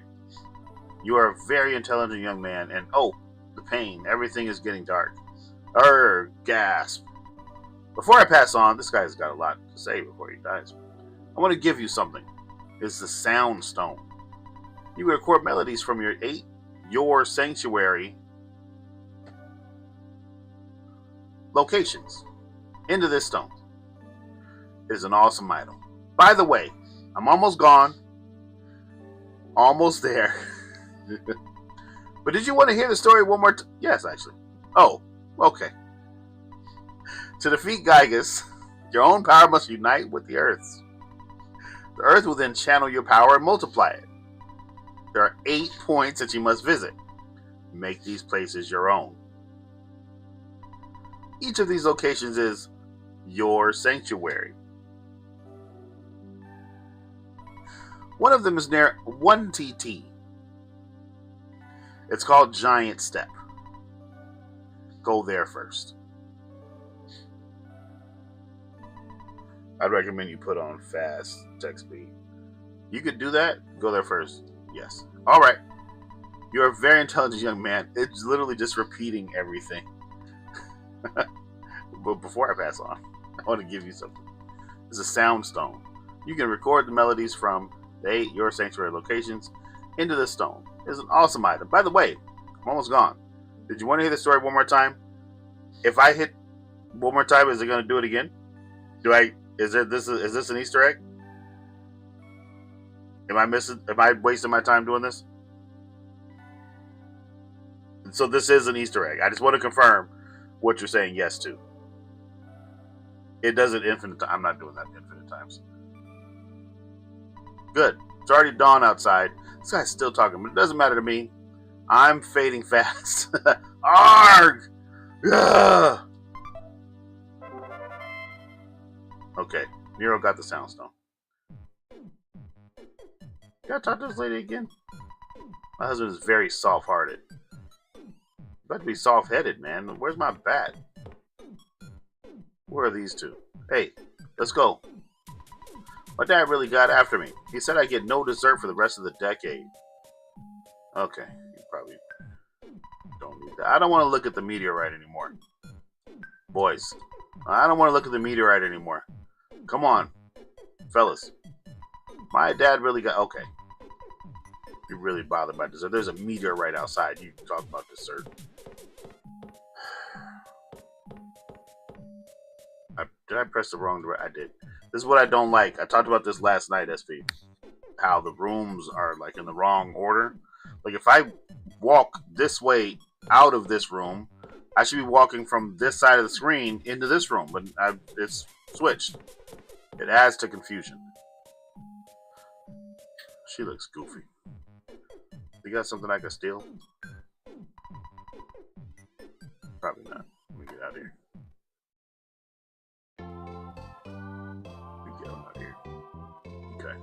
You are a very intelligent young man, and oh, the pain. Everything is getting dark. Gasp. Before I pass on, this guy's got a lot to say before he dies. I want to give you something. It's the Sound Stone. You record melodies from your sanctuary locations into this stone. It is an awesome item. By the way, I'm almost gone. Almost there. But did you want to hear the story one more time? Yes, actually. Oh, okay. To defeat Gygus, your own power must unite with the Earth's. The Earth will then channel your power and multiply it. There are 8 points that you must visit. Make these places your own. Each of these locations is your sanctuary. One of them is near 1TT. It's called Giant Step. Go there first. I'd recommend you put on fast text speed. You could do that. Go there first. Yes. All right. You're a very intelligent young man. It's literally just repeating everything. But before I pass on, I want to give you something. It's a sound stone. You can record the melodies from the 8 your sanctuary locations into the stone. It's an awesome item. By the way, I'm almost gone. Did you want to hear the story one more time? If I hit one more time, is it going to do it again? Is this an Easter egg? Am I wasting my time doing this? So this is an Easter egg. I just want to confirm what you're saying yes to. It does it infinite times. I'm not doing that infinite times. Good. It's already dawn outside. This guy's still talking, but it doesn't matter to me. I'm fading fast. Arg! Ugh! Okay, Nero got the sound stone. Gotta talk to this lady again. My husband is very soft-hearted. About to be soft-headed, man. Where's my bat? Where are these two? Hey, let's go. My dad really got after me. He said I get no dessert for the rest of the decade. Okay, you probably don't need that. I don't want to look at the meteorite anymore. Boys, I don't want to look at the meteorite anymore. Come on, fellas. My dad really got... Okay. You're really bothered by dessert. There's a meteorite outside. You talk about dessert. Did I press the wrong direction? I did. This is what I don't like. I talked about this last night, SP. How the rooms are like in the wrong order. Like if I walk this way out of this room, I should be walking from this side of the screen into this room, but it's switched. It adds to confusion. She looks goofy. You got something I can steal? Probably not. Let me get out of here. Let me get him out of here. Okay.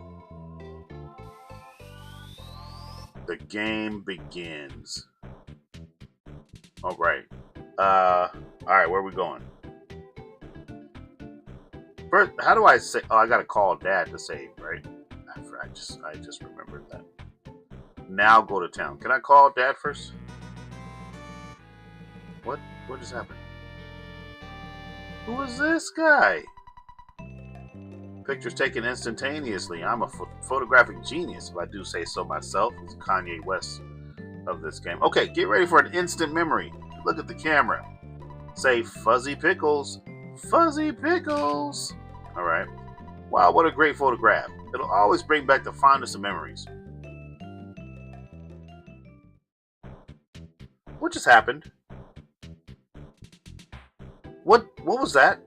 The game begins. All right. All right. Where are we going? First, how do I say? Oh, I gotta call Dad to save, right? I just remembered that. Now go to town. Can I call Dad first? What just happened? Who is this guy? Pictures taken instantaneously. I'm a photographic genius, if I do say so myself. It's Kanye West of this game. Okay, get ready for an instant memory. Look at the camera. Say Fuzzy Pickles. Fuzzy Pickles. All right. Wow, what a great photograph. It'll always bring back the fondest of memories. What just happened? What was that?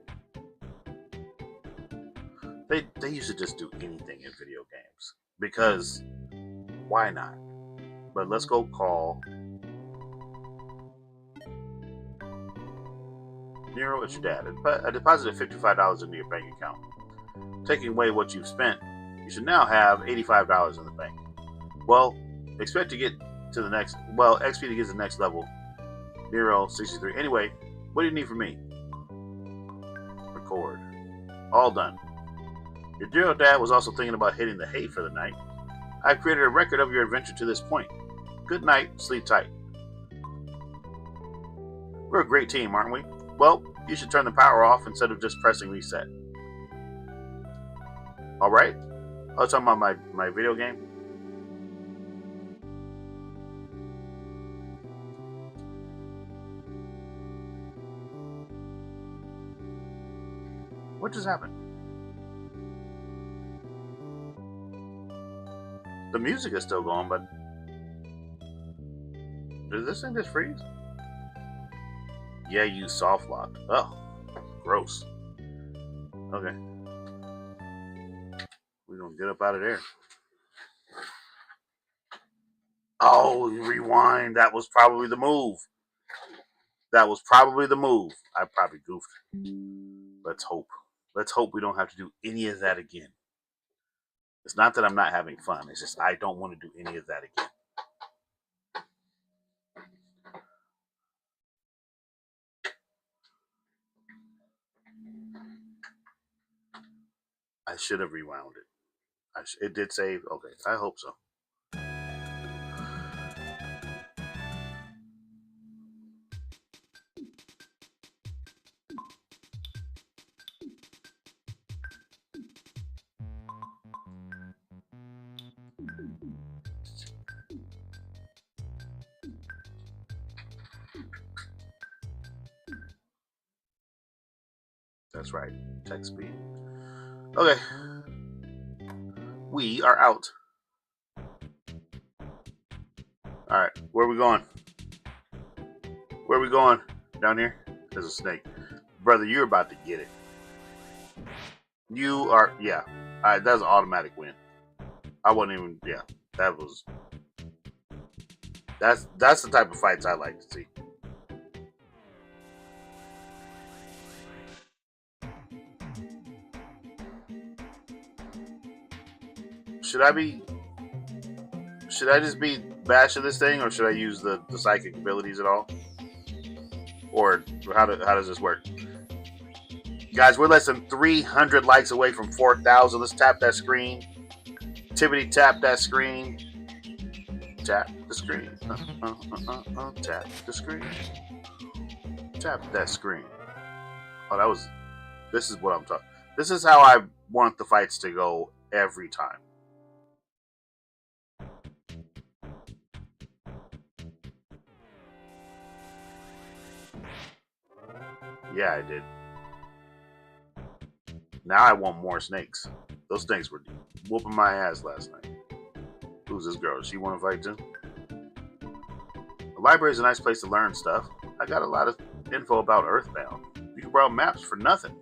They used to just do anything in video games. Because why not? But let's go call Nero, it's your dad. I deposited $55 into your bank account. Taking away what you've spent, you should now have $85 in the bank. Well, expect to get to the next... Well, XP to get to the next level. Nero, 63. Anyway, what do you need from me? Record. All done. Your dear old dad was also thinking about hitting the hay for the night. I've created a record of your adventure to this point. Good night. Sleep tight. We're a great team, aren't we? Well, you should turn the power off instead of just pressing reset. Alright? I was talking about my video game. What just happened? The music is still going, but... Does this thing just freeze? Yeah, you soft locked. Oh, gross. Okay. We're gonna get up out of there. Oh, rewind. That was probably the move. That was probably the move. I probably goofed. Let's hope. Let's hope we don't have to do any of that again. It's not that I'm not having fun. It's just I don't want to do any of that again. I should have rewound it. It did save. Okay, I hope so. That's right. Text speed. Okay. We are out. Alright, where are we going? Where are we going? Down here? There's a snake. Brother, you're about to get it. You are, yeah. That's an automatic win. I wasn't even, yeah. That was, that's the type of fights I like to see. Should I just be bashing this thing, or should I use the psychic abilities at all? Or how does this work? Guys, we're less than 300 likes away from 4,000. Let's tap that screen. Tibbity tap that screen. Tap the screen. Tap the screen. Tap that screen. Oh, that was. This is what I'm talking. This is how I want the fights to go every time. Yeah, I did. Now I want more snakes. Those snakes were whooping my ass last night. Who's this girl? Does she want to fight too? The library is a nice place to learn stuff. I got a lot of info about Earthbound. You can borrow maps for nothing.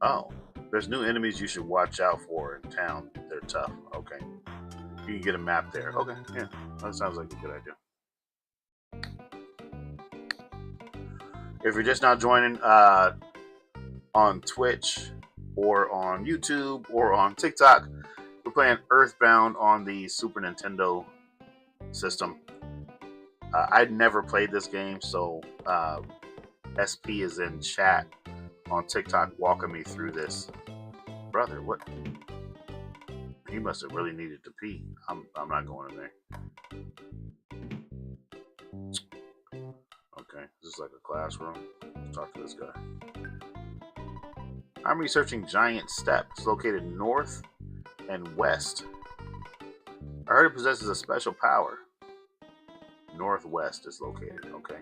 Oh, there's new enemies you should watch out for in town. They're tough. Okay. You can get a map there. Okay, yeah. That sounds like a good idea. If you're just now joining on Twitch or on YouTube or on TikTok, we're playing Earthbound on the Super Nintendo system. I'd never played this game, so SP is in chat on TikTok walking me through this. Brother, what? He must have really needed to pee. I'm not going in there. Okay, this is like a classroom. Let's talk to this guy. I'm researching Giant Step. It's located north and west. I heard it possesses a special power. Northwest is located. Okay.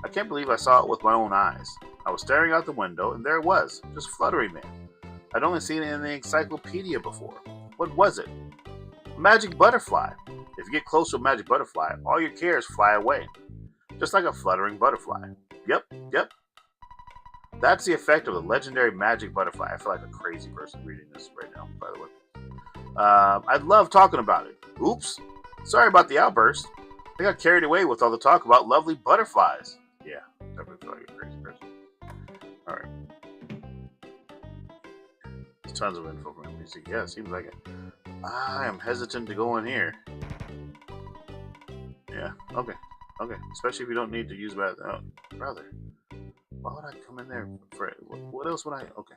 I can't believe I saw it with my own eyes. I was staring out the window, and there it was, just fluttering there. I'd only seen it in the encyclopedia before. What was it? A magic butterfly. If you get close to a magic butterfly, all your cares fly away. Just like a fluttering butterfly. Yep. That's the effect of the legendary magic butterfly. I feel like a crazy person reading this right now, by the way. I'd love talking about it. Oops. Sorry about the outburst. I got carried away with all the talk about lovely butterflies. Yeah, definitely feel like a crazy person. Alright. There's tons of info from NPC. Yeah, seems like it. I am hesitant to go in here. Yeah, okay. Especially if you don't need to use that. Oh, brother. Why would I come in there for it? What else would I... Okay.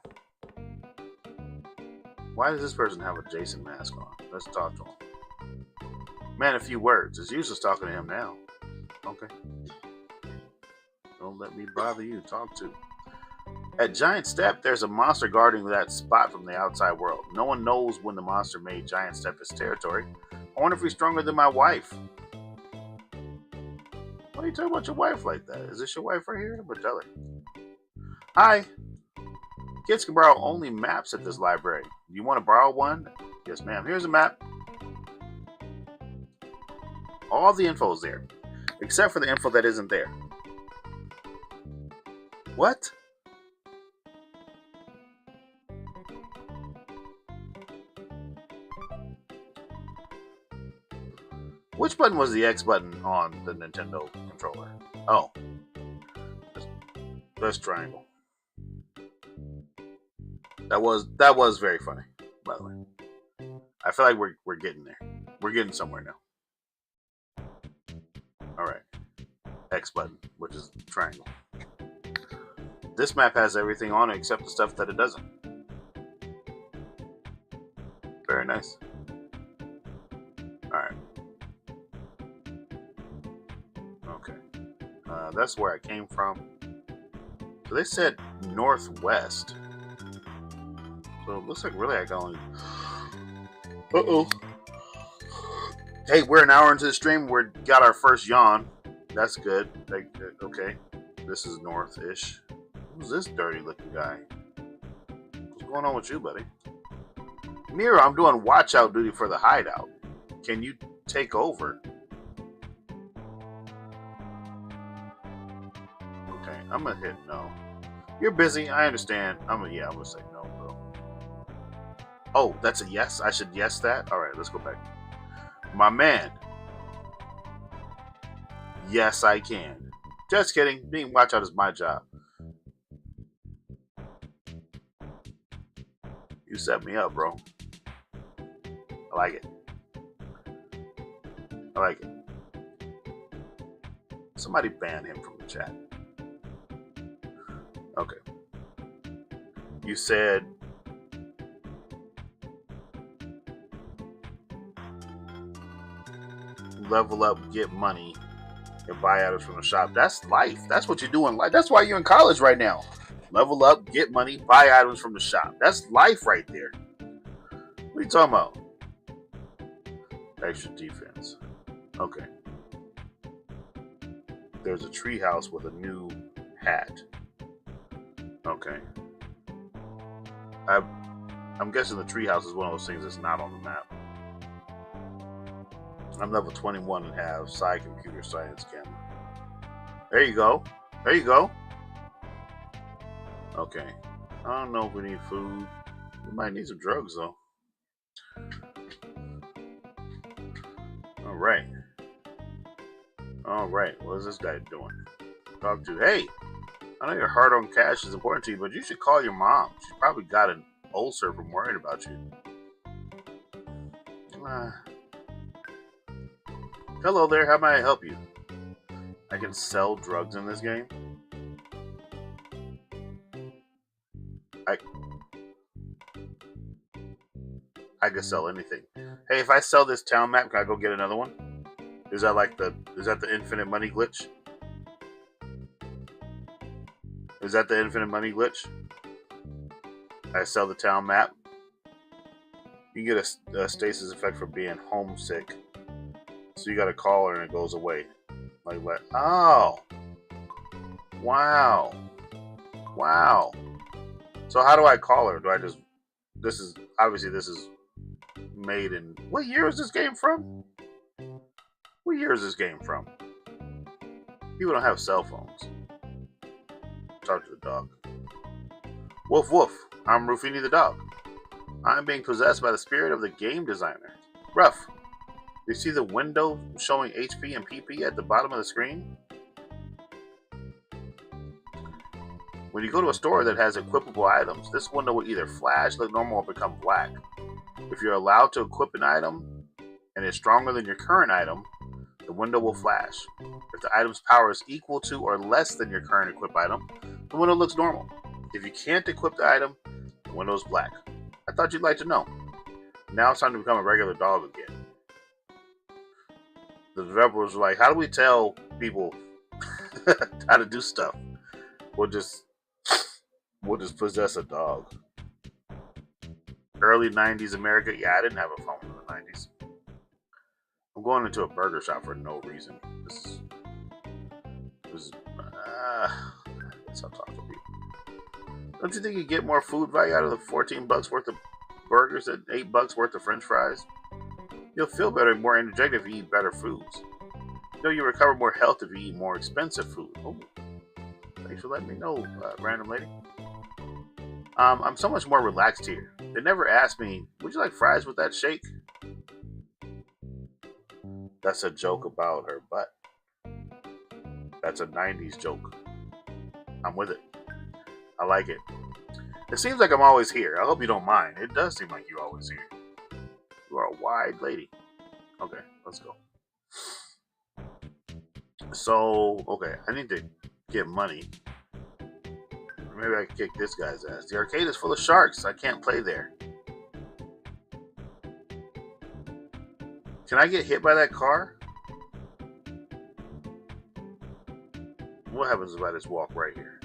Why does this person have a Jason mask on? Let's talk to him. Man, a few words. It's useless talking to him now. Okay. Don't let me bother you. Talk to. At Giant Step, there's a monster guarding that spot from the outside world. No one knows when the monster made Giant Step his territory. I wonder if he's stronger than my wife. Why are you talking about your wife like that? Is this your wife right here? But tell her. Hi. Kids can borrow only maps at this library. Do you want to borrow one? Yes, ma'am. Here's a map. All the info is there, except for the info that isn't there. What? Which button was the X button on the Nintendo controller? Oh. That's triangle. That was very funny, by the way. I feel like we're getting there. We're getting somewhere now. Alright. X button, which is triangle. This map has everything on it except the stuff that it doesn't. Very nice. Alright. Okay. That's where I came from. So they said northwest. So it looks like really I can only... Uh-oh. Hey, we're an hour into the stream. We got our first yawn. That's good. Okay. This is north-ish. Who's this dirty-looking guy? What's going on with you, buddy? Mira, I'm doing watch-out duty for the hideout. Can you take over? Okay, I'm gonna hit no. You're busy, I understand. I'm gonna say no, bro. Oh, that's a yes? I should yes that? Alright, let's go back. My man. Yes, I can. Just kidding. Being watch out is my job. You set me up, bro. I like it. I like it. Somebody ban him from the chat. Okay. You said level up, get money, and buy items from the shop. That's life. That's what you do in life. That's why you're in college right now. Level up, get money, buy items from the shop. That's life right there. What are you talking about? Extra defense. Okay. There's a treehouse with a new hat. Okay. I'm guessing the treehouse is one of those things that's not on the map. I'm level 21 and have side computer science camera. There you go. There you go. Okay. I don't know if we need food. We might need some drugs though. Alright. Alright. What is this guy doing? Talk to. Hey! I know your hard on cash is important to you, but you should call your mom. She's probably got an ulcer from worrying about you. Hello there, how may I help you? I can sell drugs in this game? I can sell anything. Hey, if I sell this town map, can I go get another one? Is that the infinite money glitch? Is that the infinite money glitch? I sell the town map. You get a stasis effect for being homesick. So you gotta call her and it goes away. Like what? Oh! Wow. Wow. So how do I call her? Do I just... This is made in... What year is this game from? What year is this game from? People don't have cell phones. Talk to the dog. Woof woof. I'm Rufini the dog. I'm being possessed by the spirit of the game designer. Ruff. Do you see the window showing HP and PP at the bottom of the screen? When you go to a store that has equipable items, this window will either flash, look normal, or become black. If you're allowed to equip an item and it's stronger than your current item, the window will flash. If the item's power is equal to or less than your current equipped item, the window looks normal. If you can't equip the item, the window is black. I thought you'd like to know. Now it's time to become a regular dog again. The developers were like, how do we tell people how to do stuff? We'll just possess a dog. Early 90s America. Yeah, I didn't have a phone in the 90s. I'm going into a burger shop for no reason. Let's talk to people. Don't you think you get more food value out of the 14 bucks worth of burgers than 8 bucks worth of french fries? You'll feel better and more energetic if you eat better foods. You know, you recover more health if you eat more expensive food. Oh, thanks for letting me know, random lady. I'm so much more relaxed here. They never asked me, would you like fries with that shake? That's a joke about her butt. That's a 90s joke. I'm with it. I like it. It seems like I'm always here. I hope you don't mind. It does seem like you're always here. You are a wide lady. Okay, let's go. So, okay, I need to get money. Maybe I can kick this guy's ass. The arcade is full of sharks. I can't play there. Can I get hit by that car? What happens if I just walk right here?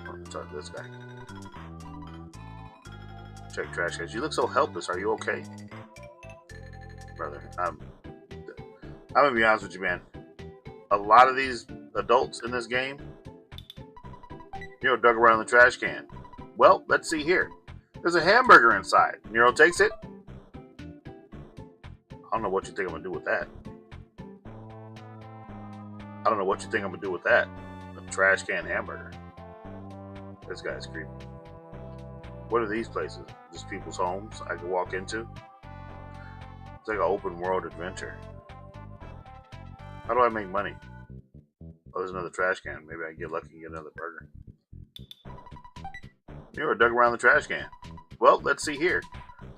Let's talk to this guy. Check trash cans. You look so helpless. Are you okay? Brother, I'm gonna be honest with you, man. A lot of these adults in this game, Nero dug around the trash can. Well, let's see here. There's a hamburger inside. Nero takes it. I don't know what you think I'm gonna do with that. I don't know what you think I'm gonna do with that. A trash can hamburger. This guy's creepy. What are these places? Just people's homes I can walk into? It's like an open world adventure. How do I make money? Oh, there's another trash can. Maybe I can get lucky and get another burger. You were dug around the trash can. Well, let's see here.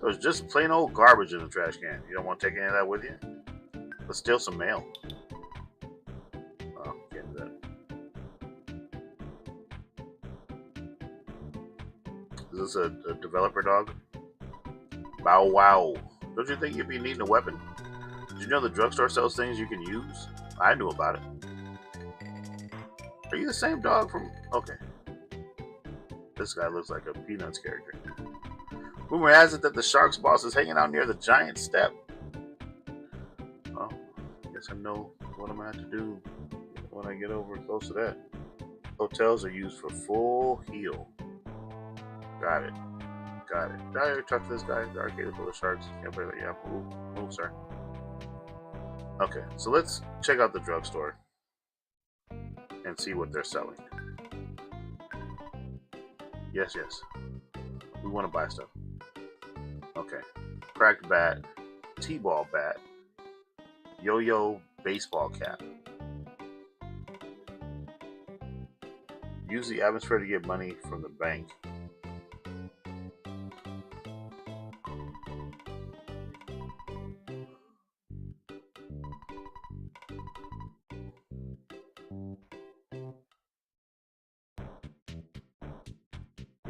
There's just plain old garbage in the trash can. You don't want to take any of that with you? Let's steal some mail. Oh, can't do that. this a developer dog? Bow wow. Don't you think you'd be needing a weapon? Did you know the drugstore sells things you can use? I knew about it. Are you the same dog from... Okay. This guy looks like a Peanuts character. Rumor has it that the Sharks boss is hanging out near the giant step. Well, I guess I know what I'm going to have to do when I get over close to that. Hotels are used for full heal. Got it. Got it. Did I ever talk to this guy? The arcade full of sharks. Can't play that. Yeah, move, sir. Okay, so let's check out the drugstore and see what they're selling. Yes. We want to buy stuff. Okay. Cracked bat, T-ball bat, yo-yo baseball cap. Use the atmosphere to get money from the bank.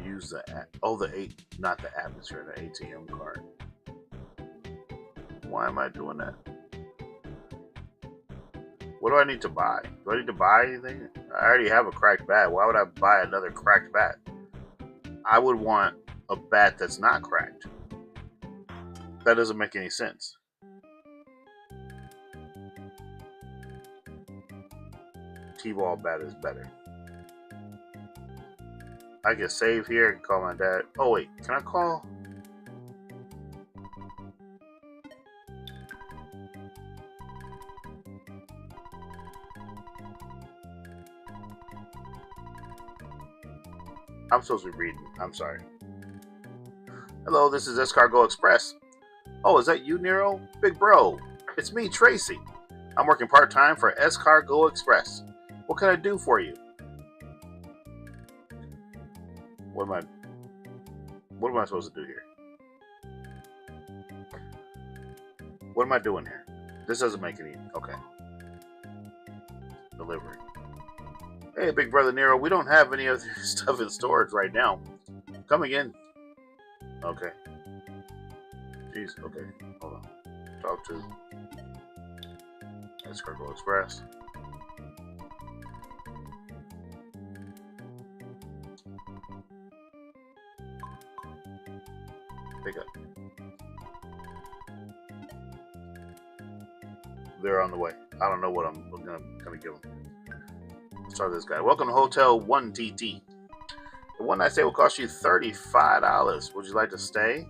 Use the not the atmosphere, the ATM card. Why am I doing that? What do I need to buy? Do I need to buy anything? I already have a cracked bat. Why would I buy another cracked bat? I would want a bat that's not cracked. That doesn't make any sense. T-ball bat is better. I can save here and call my dad. Oh wait, can I call? I'm supposed to be reading. I'm sorry. Hello, this is Escargot Express. Oh, is that you, Nero? Big bro, it's me, Tracy. I'm working part-time for Escargot Express. What can I do for you? What am I supposed to do here? What am I doing here? This doesn't make any... Okay. Delivery. Hey, big brother Nero, we don't have any of this stuff in storage right now. Come again. Okay. Jeez, okay. Hold on. Talk to Escargot Express. Pick up. They're on the way. I don't know what I'm gonna give them. Let's start this guy. Welcome to Hotel 1TT. The one night stay will cost you $35. Would you like to stay?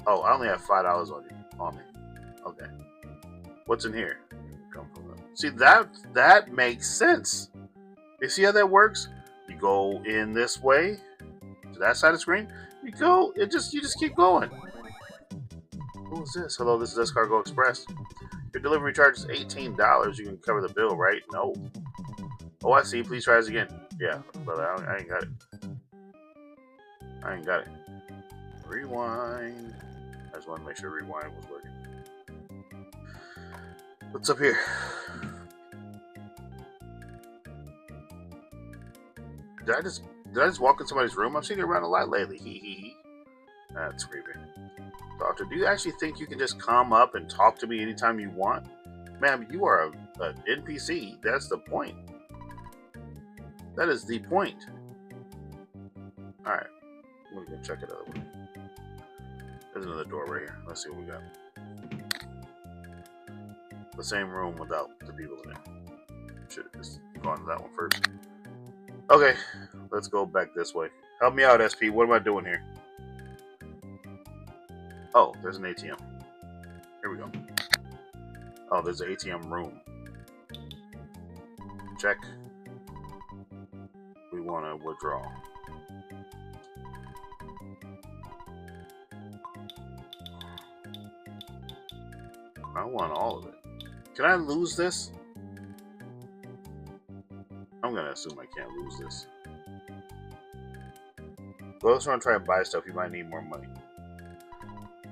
Oh, I only have $5 on me. Okay. What's in here? See, that makes sense. You see how that works? You go in this way to that side of the screen. You go. You just keep going. Who's this? Hello, this is Escargot Express. Your delivery charge is $18. You can cover the bill, right? No. Oh, I see. Please try this again. Yeah, brother, I ain't got it. I ain't got it. Rewind. I just want to make sure rewind was working. What's up here? Did I just walk in somebody's room? I've seen you around a lot lately. Hee hee hee. That's creepy. Doctor, do you actually think you can just come up and talk to me anytime you want? Ma'am, you are an NPC. That's the point. That is the point. Alright. I'm gonna go check it out. There's another door right here. Let's see what we got. The same room without the people in it. Should have just gone to that one first. Okay, let's go back this way. Help me out, SP. What am I doing here? Oh, there's an ATM. Here we go. Oh, there's an ATM room. Check. We want to withdraw. I want all of it. Can I lose this? I'm gonna assume I can't lose this. Those who want to try and buy stuff, you might need more money.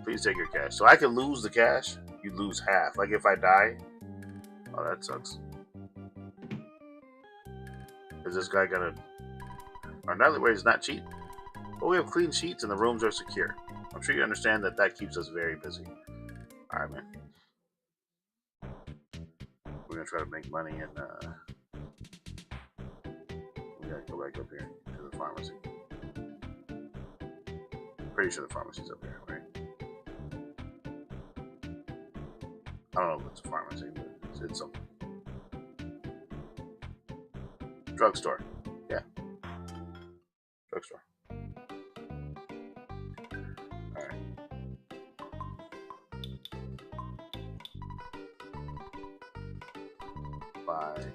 Please take your cash. So I can lose the cash? You lose half. Like if I die? Oh, that sucks. Is this guy gonna... Our nightly rate is not cheap. But we have clean sheets and the rooms are secure. I'm sure you understand that that keeps us very busy. Alright, man. We're gonna try to make money and we gotta go back up here to the pharmacy. Pretty sure the pharmacy's up here, right? I don't know if it's a pharmacy, but it's something. Drugstore. Yeah. Drugstore. Alright. Buy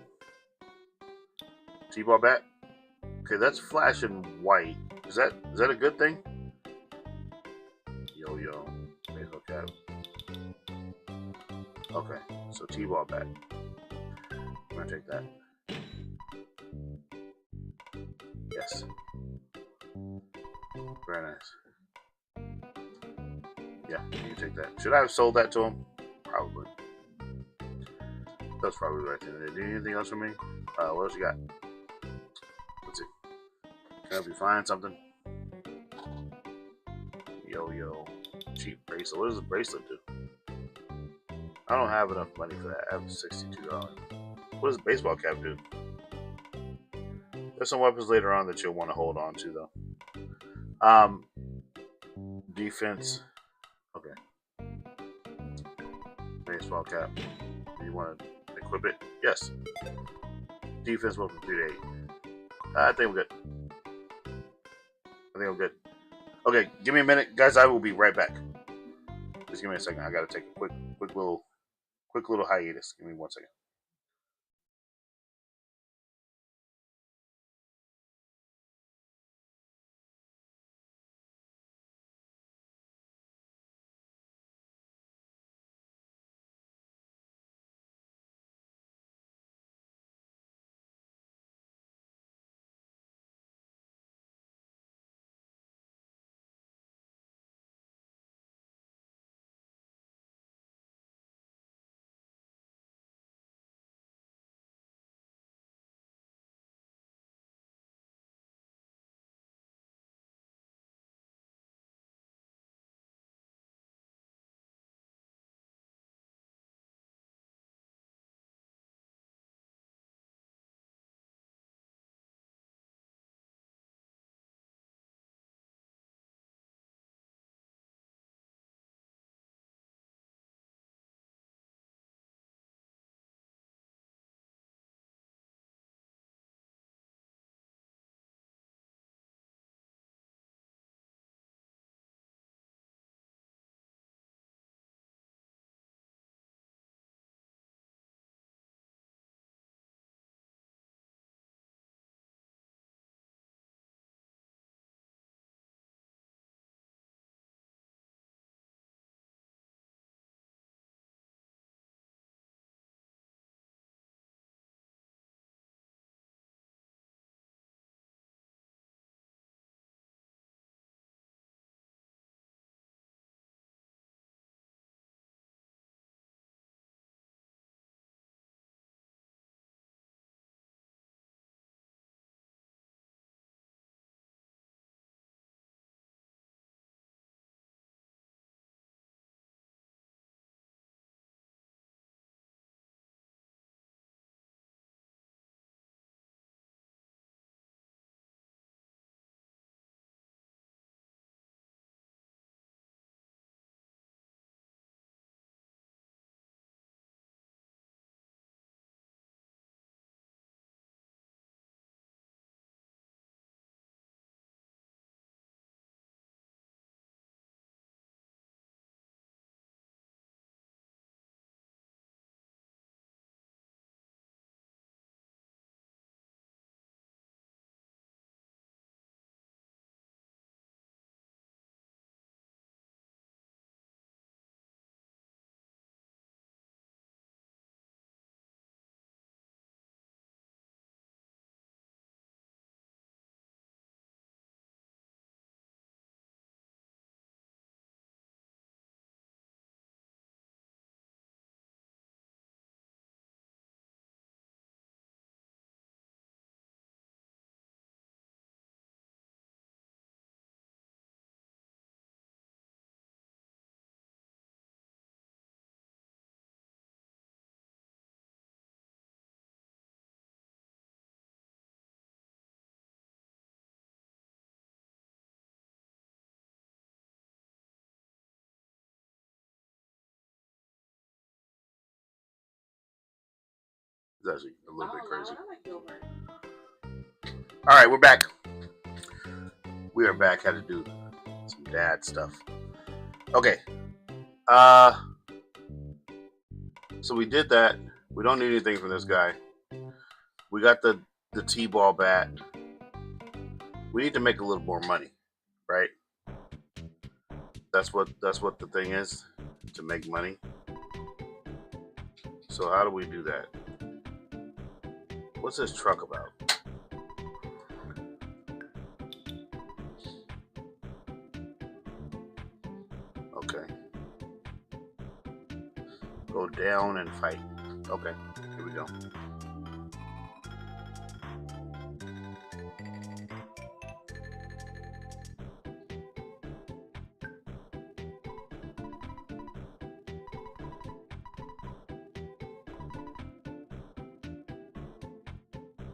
T-ball bat. Okay, that's flashing white. Is that a good thing? Yo, baseball cap. Okay, so T-ball bat. I'm gonna take that. Yes. Very nice. Yeah, you can take that. Should I have sold that to him? Probably. That's probably the right thing. Did you need anything else from me? What else you got? Let's see. Can I help you find something? Yo. Cheap bracelet. What does the bracelet do? I don't have enough money for that. I have $62. What does the baseball cap do? There's some weapons later on that you'll want to hold on to, though. Defense. Okay. Baseball cap. Do you want to equip it? Yes. Defense weapon 3 to 8. I think we're good. I think I'm good. Okay, give me a minute, guys. I will be right back. Just give me a second. I gotta take a quick little hiatus. Give me 1 second. actually a little bit crazy. All right, we're back. We are back. Had to do some dad stuff. Okay. So we did that. We don't need anything from this guy. We got the T-ball bat. We need to make a little more money, right? That's what the thing is, to make money. So how do we do that? What's this truck about? Okay. Go down and fight. Okay, here we go.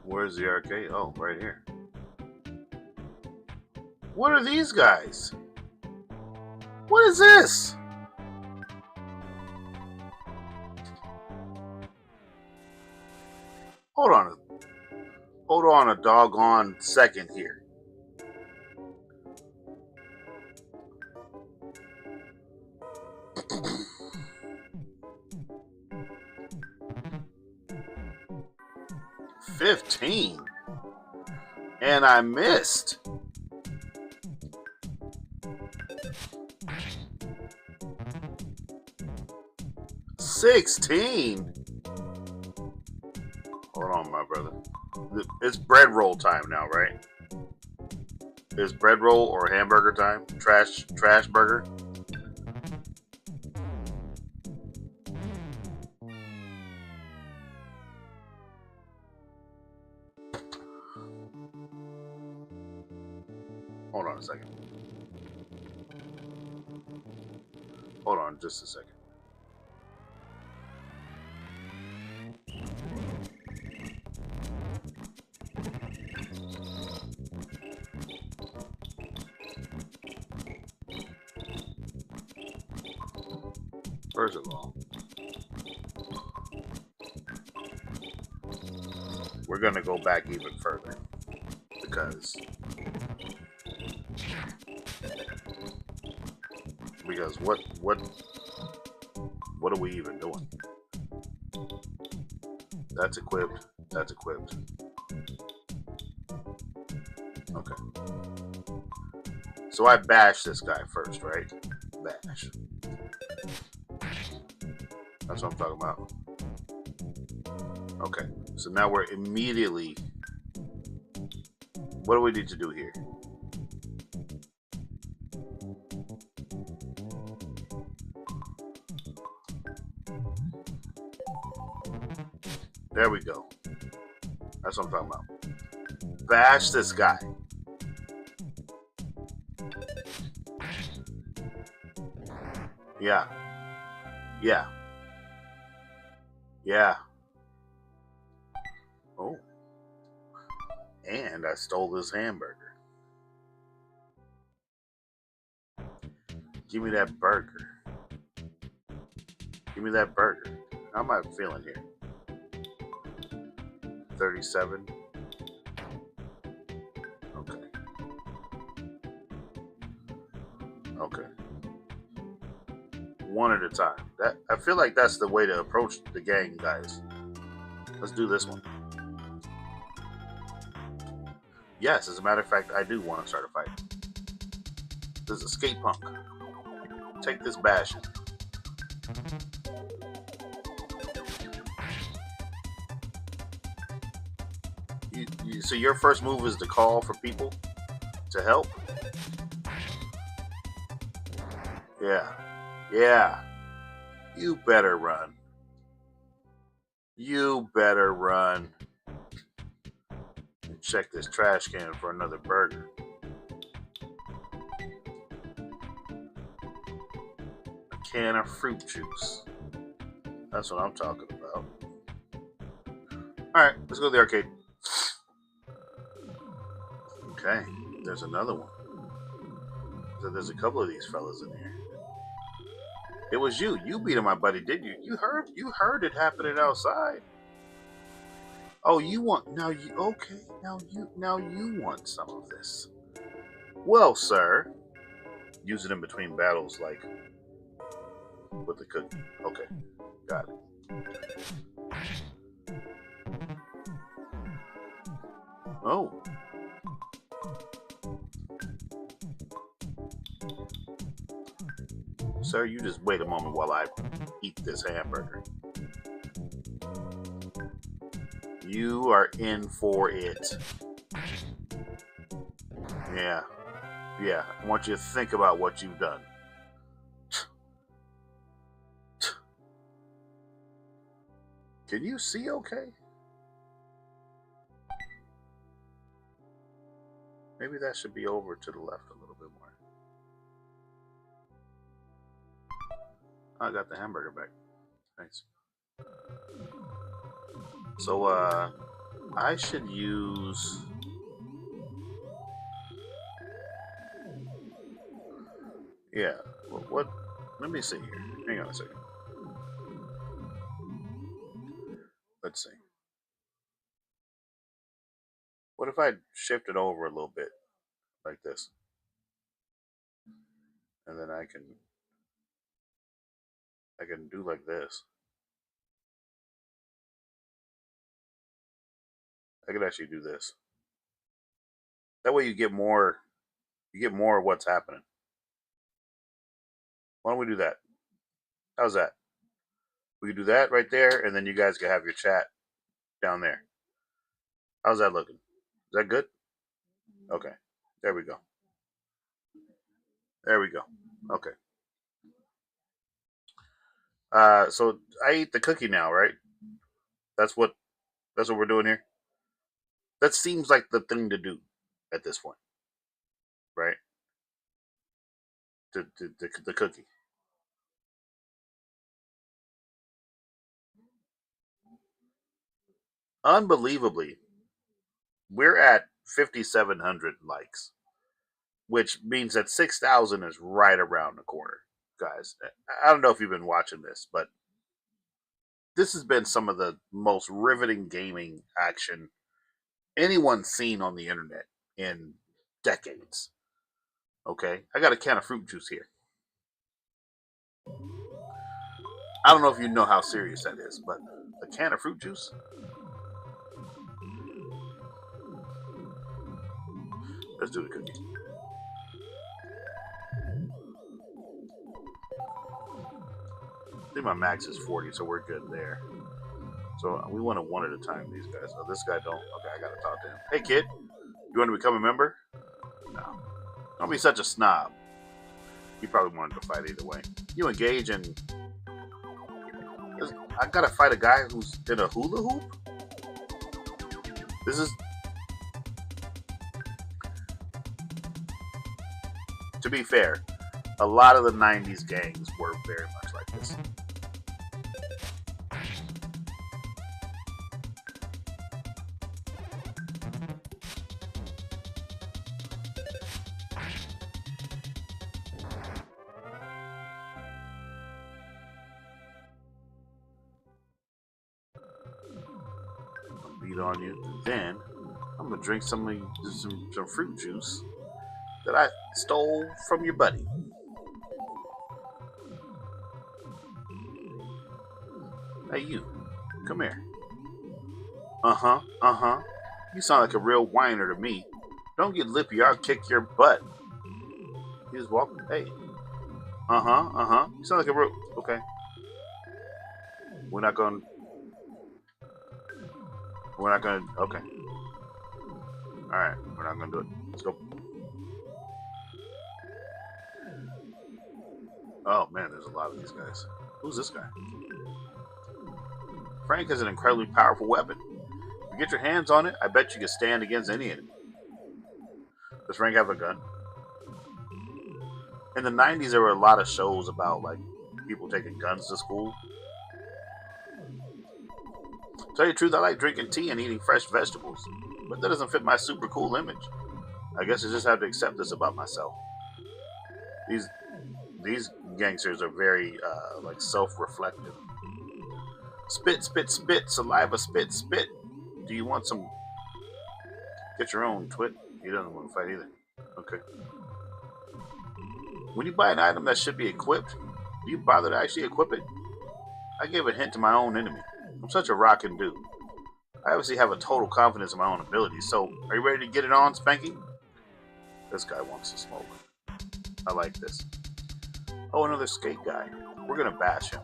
Where's the arcade? Oh, right here. What are these guys? What is this? Hold on a doggone second here. $15, and I missed. $16. Hold on, my brother. It's bread roll time now, right? It's bread roll or hamburger time? Trash burger? Hold on a second. Hold on just a second. First of all, we're going to go back even further because what are we even doing? That's equipped. That's equipped. Okay. So I bash this guy first, right? Bash. That's what I'm talking about. Okay. So now we're immediately... What do we need to do here? There we go. That's what I'm talking about. Bash this guy. Yeah. Yeah. Yeah. Oh. And I stole this hamburger. Give me that burger. Give me that burger. How am I feeling here? 37. Okay. Okay. One at a time. That I feel like that's the way to approach the gang, guys. Let's do this one. Yes, as a matter of fact, I do want to start a fight. This is a skate punk. Take this bashing. So your first move is to call for people to help? Yeah. Yeah. You better run. You better run. And check this trash can for another burger. A can of fruit juice. That's what I'm talking about. Alright, let's go to the arcade. Okay, there's another one. So there's a couple of these fellas in here. It was you. You beat him, my buddy, didn't you? You heard it happening outside. Oh, you want now? You okay? Now you want some of this? Well, sir, use it in between battles, like with the cookie. Okay, got it. Oh, sir, you just wait a moment while I eat this hamburger. You are in for it. Yeah, yeah. I want you to think about what you've done. Can you see okay? Maybe that should be over to the left a little bit more. I got the hamburger back. Thanks. So, I should use. Yeah. What? Let me see here. Hang on a second. Let's see. What if I shift it over a little bit like this, and then I can do like this. I could actually do this. That way you get more. You get more of what's happening. Why don't we do that? How's that? We can do that right there, and then you guys can have your chat down there. How's that looking? Is that good? Okay. There we go. There we go. Okay. So I eat the cookie now, right? That's what we're doing here. That seems like the thing to do at this point, right? The cookie. Unbelievably, we're at 5,700 likes, which means that 6,000 is right around the corner, guys. I don't know if you've been watching this, but this has been some of the most riveting gaming action anyone's seen on the internet in decades. Okay, I got a can of fruit juice here. I don't know if you know how serious that is, but a can of fruit juice. Let's do the cookie. I think my max is 40, so we're good there. So we want to one at a time, these guys. Oh, this guy don't. Okay, I gotta talk to him. Hey, kid, you want to become a member? No. Don't be such a snob. He probably wanted to fight either way. You engage in. I gotta fight a guy who's in a hula hoop? This is. To be fair, a lot of the 90s gangs were very much like this. Beat on you. Then I'm gonna drink some fruit juice that I stole from your buddy. Hey, you, come here. Uh huh. Uh huh. You sound like a real whiner to me. Don't get lippy, or I'll kick your butt. He was walking. Hey. Uh huh. Uh huh. You sound like a real. Okay. We're not going. We're not going to. Okay. All right. We're not going to do it. Let's go. Oh man, there's a lot of these guys. Who's this guy? Frank is an incredibly powerful weapon. If you get your hands on it, I bet you can stand against any enemy. Does Frank have a gun? In the 90s, there were a lot of shows about like people taking guns to school. To tell you the truth, I like drinking tea and eating fresh vegetables, but that doesn't fit my super cool image. I guess I just have to accept this about myself. These these gangsters are very like self-reflective. Spit, spit, spit, saliva, spit, spit. Do you want some? Get your own twit. He doesn't want to fight either. Okay. When you buy an item that should be equipped, do you bother to actually equip it? I gave a hint to my own enemy. I'm such a rockin' dude. I obviously have a total confidence in my own abilities, so are you ready to get it on, Spanky? This guy wants to smoke. I like this. Oh, another skate guy. We're gonna bash him.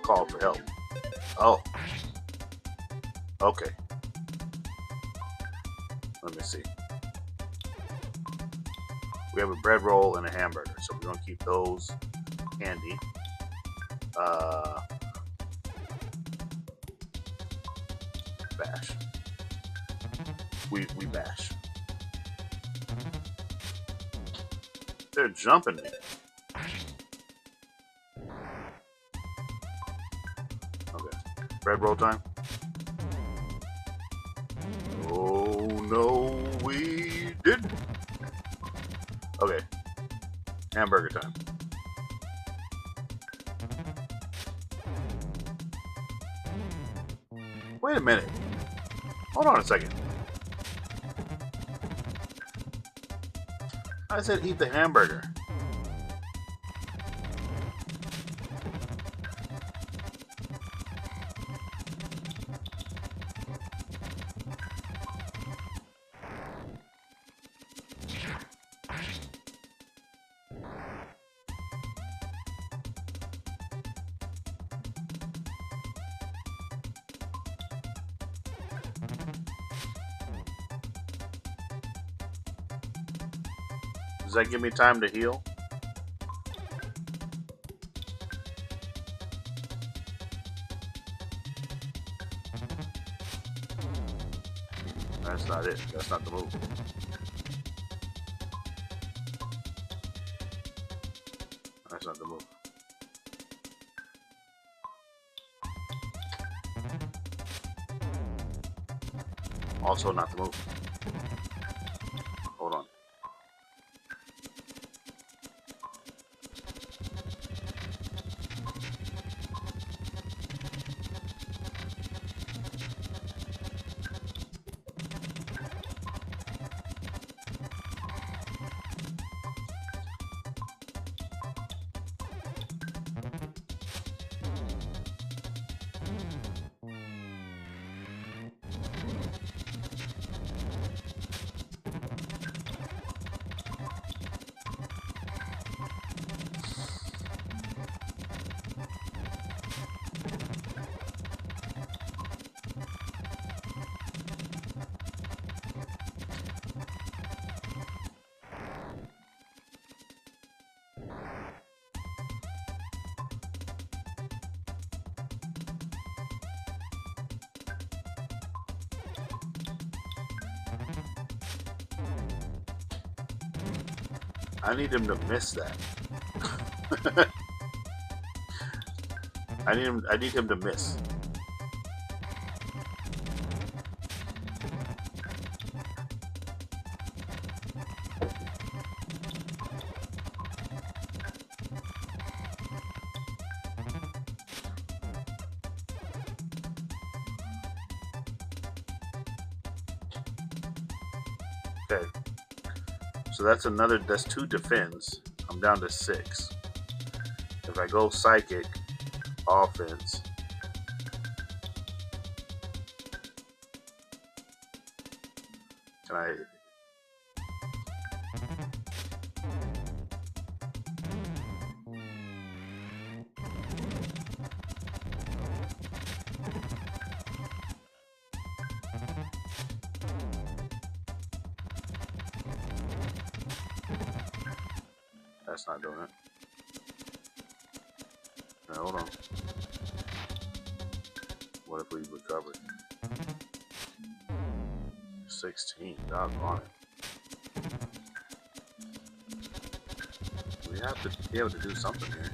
Call for help. Oh. Okay. Let me see. We have a bread roll and a hamburger, so we're gonna keep those handy. Bash. We bash. They're jumping me. Okay. Bread roll time. Oh no, we didn't. Okay. Hamburger time. Wait a minute. Hold on a second. I said eat the hamburger. Does that give me time to heal? That's not it. That's not the move. That's not the move. Also not the move. Hold on. I need him to miss that. I need him to miss. Okay. So that's 2 defense. I'm down to 6. If I go psychic, offense. Can I? That's not doing it. Now, hold on. What if we recovered? 16. Doggone it. We have to be able to do something here.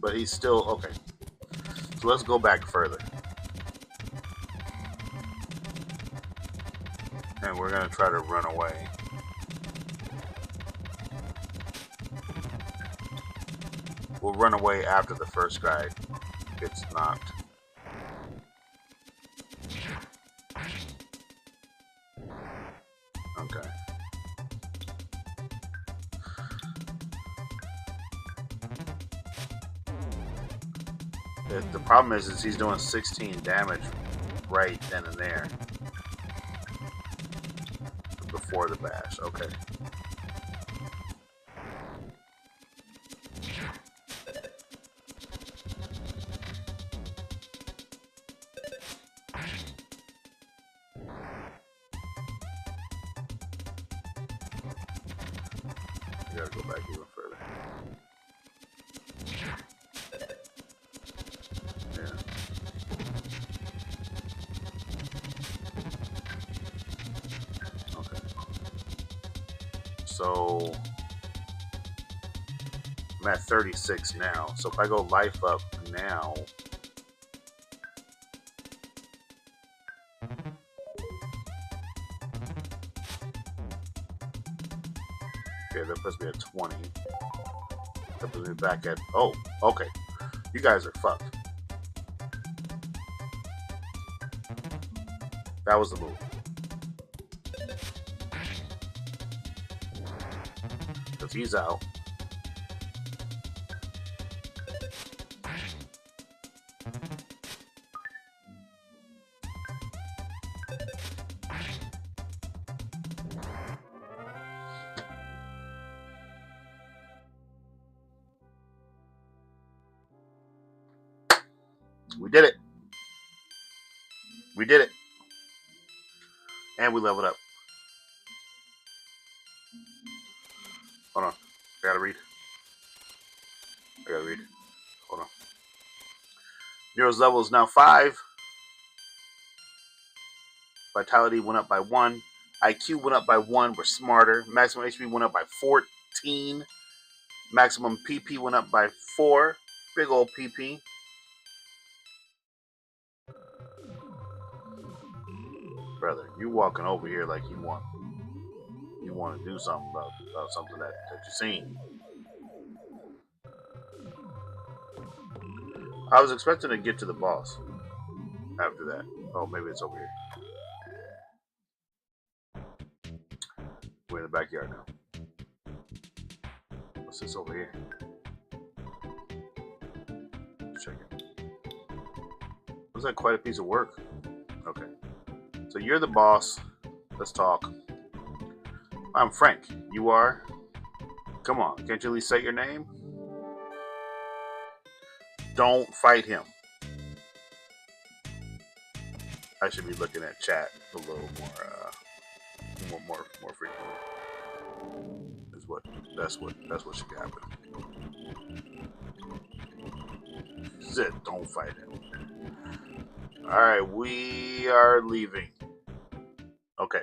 But he's still okay. So let's go back further. And we're going to try to run away. We'll run away after the first guy gets knocked. Okay. The problem is he's doing 16 damage right then and there before the bash. Okay. I gotta go back even further. Yeah. Okay. So I'm at 36 now. So if I go life up now, okay, that puts me at 20. That puts me back at, oh, okay. You guys are fucked. That was the move. Because he's out. We did it. We did it. And we leveled up. Hold on. I gotta read. Hold on. Nero's level is now 5. Vitality went up by 1. IQ went up by 1. We're smarter. Maximum HP went up by 14. Maximum PP went up by 4. Big old PP. Brother, you walking over here like you want to do something about something that you seen. I was expecting to get to the boss after that. Oh, maybe it's over here. We're in the backyard now. What's this over here? Let's check it. Looks like quite a piece of work. Okay. So you're the boss. Let's talk. I'm Frank. You are? Come on. Can't you at least say your name? Don't fight him. I should be looking at chat a little more frequently. That's what should happen. Zit, don't fight him. All right, we are leaving. Okay.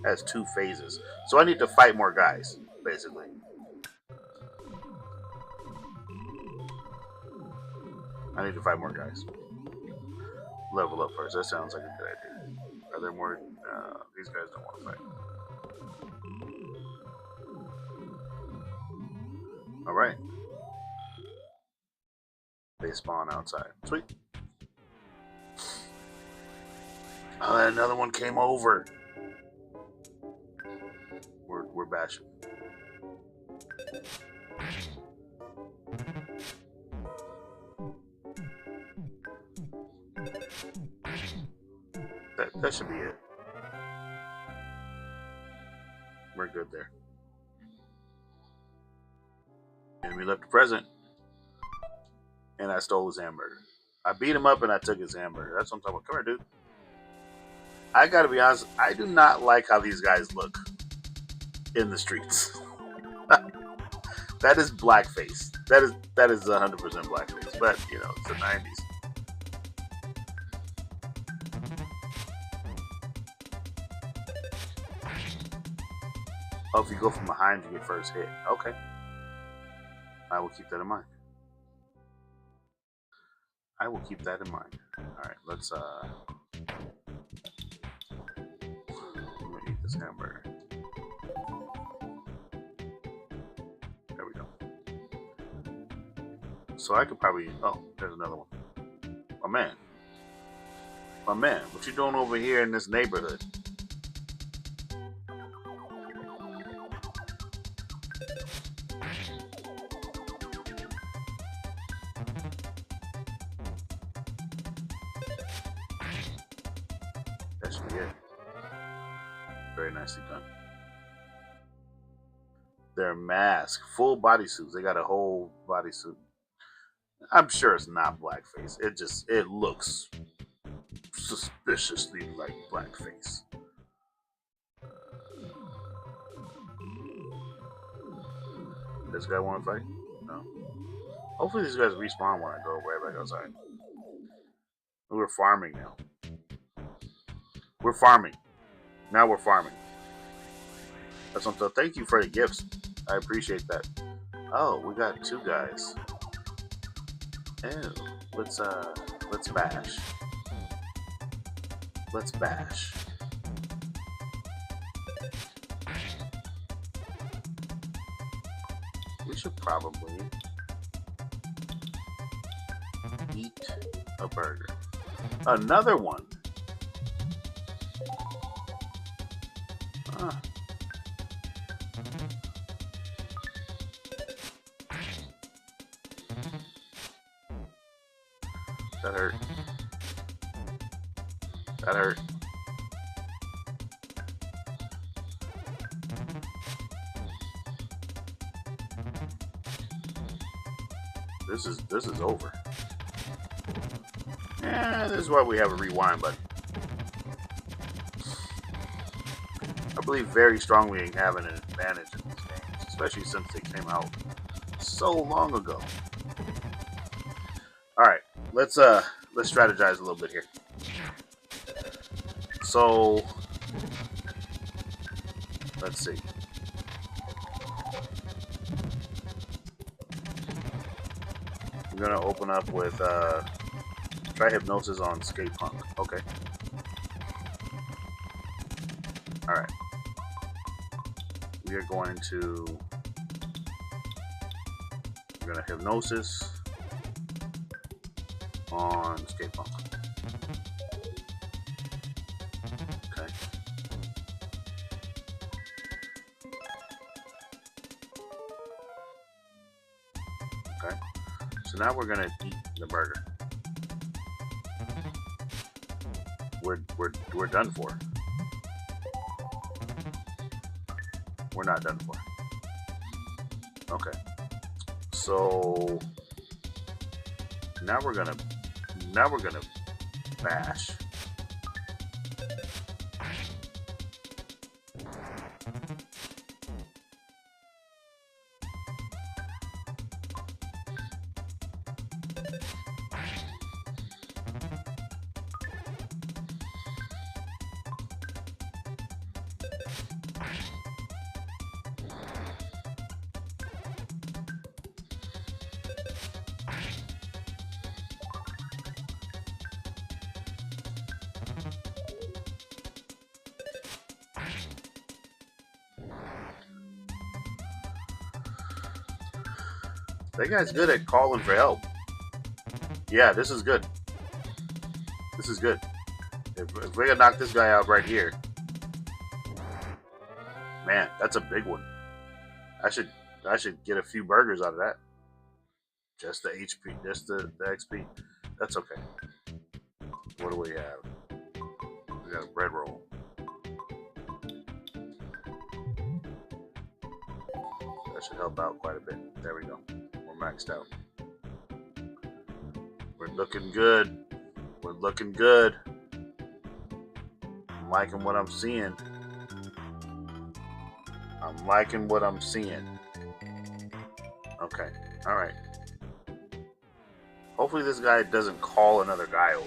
Has 2 phases, so I need to fight more guys, basically. I need to fight more guys. Level up first. That sounds like a good idea. Are there more? These guys don't want to fight. All right. They spawn outside. Sweet. Oh, another one came over. We're bashing. That should be it. We're good there. And we left the present. And I stole his hamburger. I beat him up and I took his hamburger. That's what I'm talking about. Come here, dude. I gotta be honest, I do not like how these guys look in the streets. That is blackface. That is 100% blackface. But you know, it's the 90s. Oh, if you go from behind, you get first hit. Okay. I will keep that in mind. I will keep that in mind. Alright, let's I'm gonna eat this hamburger. So I could probably. Oh, there's another one. My man. My man, what you doing over here in this neighborhood? That should be it. Very nicely done. Their mask, full bodysuits. They got a whole bodysuit. I'm sure it's not blackface. It looks suspiciously like blackface. This guy want to fight? No. Hopefully these guys respawn when I go right back outside. We're farming now. We're farming. Now we're farming. That's something. Thank you for the gifts. I appreciate that. Oh, we got two guys. Ew. Let's bash. Let's bash. We should probably eat a burger. Another one. Huh. That hurt. That hurt. This is over. Yeah, this is why we have a rewind button. I believe very strongly in having an advantage in these games, especially since they came out so long ago. Alright, let's strategize a little bit here. So let's see. I'm gonna open up with try hypnosis on skate punk. Okay. Alright. We are going to we're gonna hypnosis on skate punk. Okay. Okay. So now we're gonna eat the burger. We're done for. We're not done for. Okay. So now we're gonna bash. That guy's good at calling for help. Yeah, this is good. This is good. If we can knock this guy out right here, man, that's a big one. I should get a few burgers out of that. Just the HP, just the XP. That's okay. What do we have? We got a bread roll. That should help out quite a bit. There we go. We're maxed out. We're looking good. We're looking good. I'm liking what I'm seeing. I'm liking what I'm seeing. Okay. Alright. Hopefully this guy doesn't call another guy over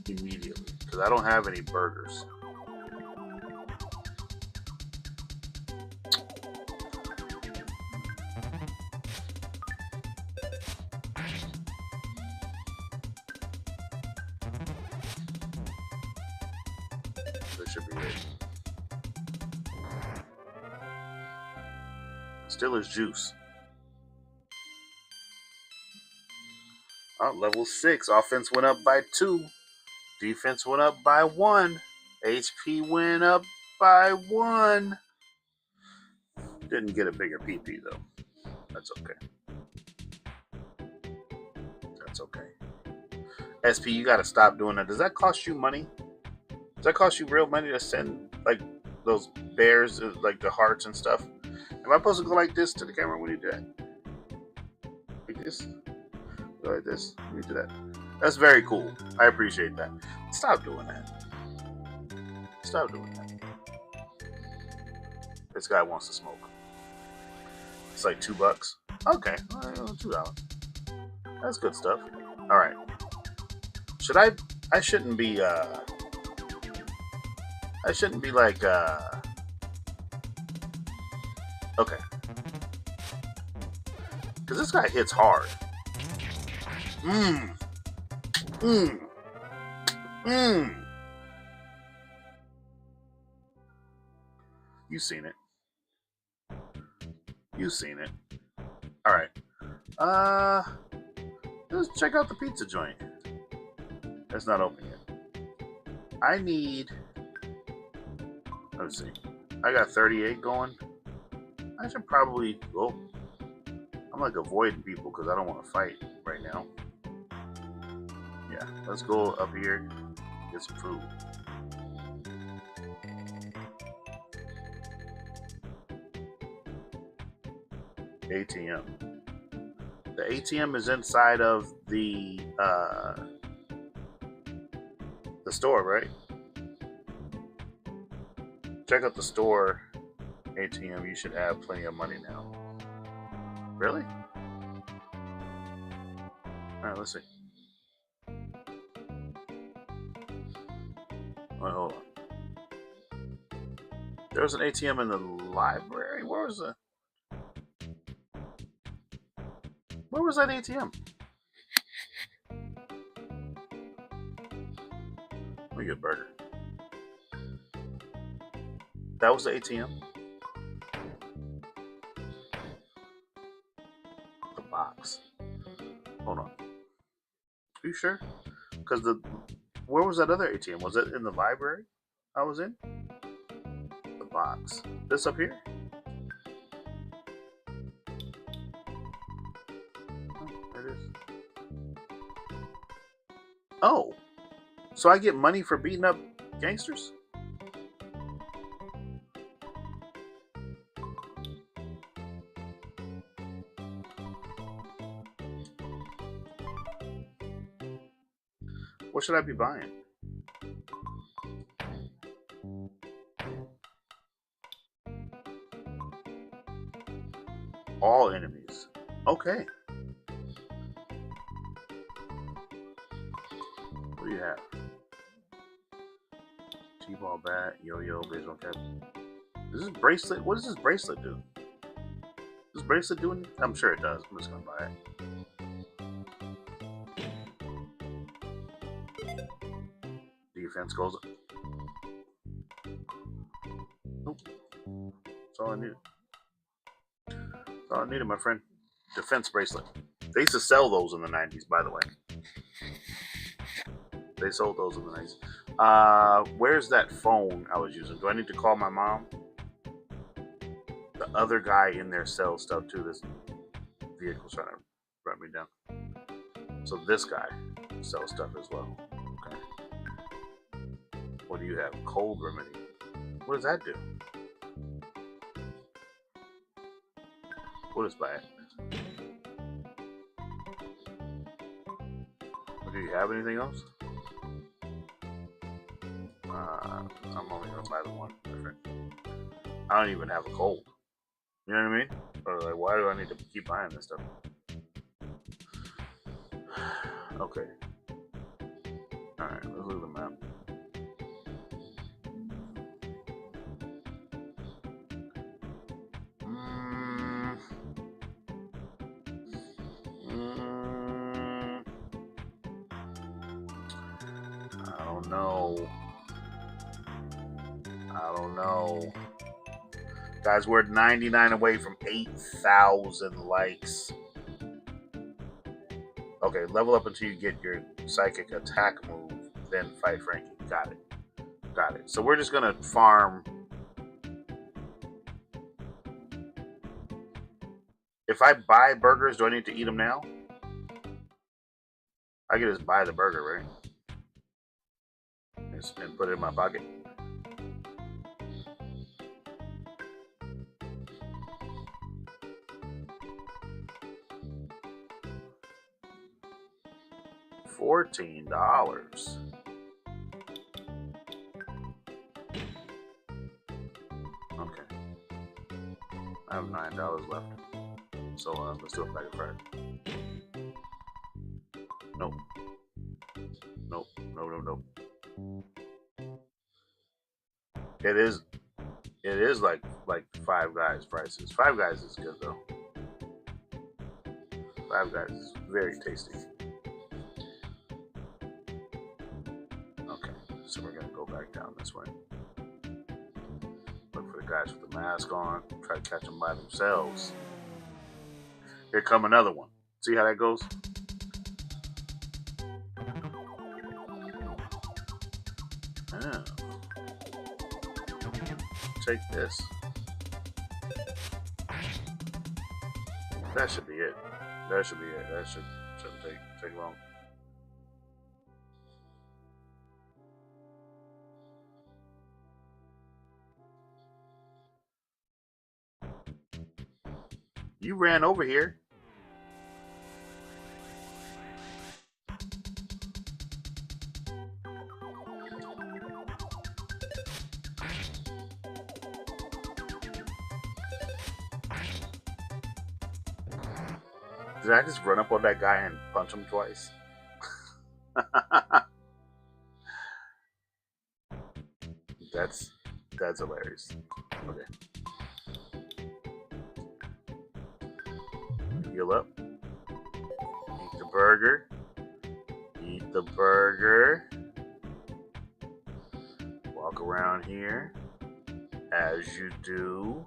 immediately, because I don't have any burgers. This should be it. Still is juice. Oh, level 6. Offense went up by 2. Defense went up by 1. HP went up by 1. Didn't get a bigger PP though. That's okay. That's okay. SP, you gotta stop doing that. Does that cost you money? Does that cost you real money to send like those bears, like the hearts and stuff? Am I supposed to go like this to the camera when you do that? Like this? Go like this? When you do that? That's very cool. I appreciate that. Stop doing that. Stop doing that. This guy wants to smoke. It's like $2. Okay, $2. That's good stuff. All right. Should I? I shouldn't be. I shouldn't be like. Okay. Because this guy hits hard. Mmm. Mmm. Mmm. You've seen it. You've seen it. All right. Let's check out the pizza joint. It's not open yet. I need. Let's see. I got 38 going. I should probably. Oh, I'm like avoiding people because I don't want to fight right now. Yeah, let's go up here, get some food. ATM. The ATM is inside of the store, right? Check out the store ATM. You should have plenty of money now. Really? All right, let's see. Wait, hold on. There was an ATM in the library. Where was that ATM? Let me get a burger. That was the ATM? The box. Hold on. Are you sure? Because where was that other ATM? Was it in the library I was in? The box. This up here? Oh, there it is. Oh. So I get money for beating up gangsters? What should I be buying? All enemies. Okay. What do you have? T-ball bat, yo-yo, baseball cap. Is this bracelet? What does this bracelet do? Does this bracelet do anything? I'm sure it does. I'm just gonna buy it. Defense goes up. Nope. That's all I needed. That's all I needed, my friend. Defense bracelet. They used to sell those in the 90s, by the way. They sold those in the 90s. Where's that phone I was using? Do I need to call my mom? The other guy in there sells stuff too. This vehicle's trying to run me down. So this guy sells stuff as well. Okay. What do you have? Cold remedy. What does that do? What is that? Do you have anything else? I'm only gonna buy the one. I don't even have a cold. You know what I mean? Or like, why do I need to keep buying this stuff? Okay. Alright, let's look at the map. I don't know. I don't know. Guys, we're 99 away from 8,000 likes. Okay, level up until you get your psychic attack move, then fight Frankie. Got it. Got it. So we're just gonna farm. If I buy burgers, do I need to eat them now? I can just buy the burger, right? And put it in my pocket. $14. Okay. I have $9 left. So let's do a pack of fries. Nope. Nope. No, no, no. It is. It is like Five Guys prices. Five Guys is good though. Five Guys is very tasty. Okay, so we're gonna go back down this way. Look for the guys with the mask on. Try to catch them by themselves. Here come another one. See how that goes? Oh. Take this. That should be it. That should be it. That shouldn't take long. You ran over here. Did I just run up on that guy and punch him twice? that's hilarious. Okay. Heal up. Eat the burger. Eat the burger. Walk around here as you do.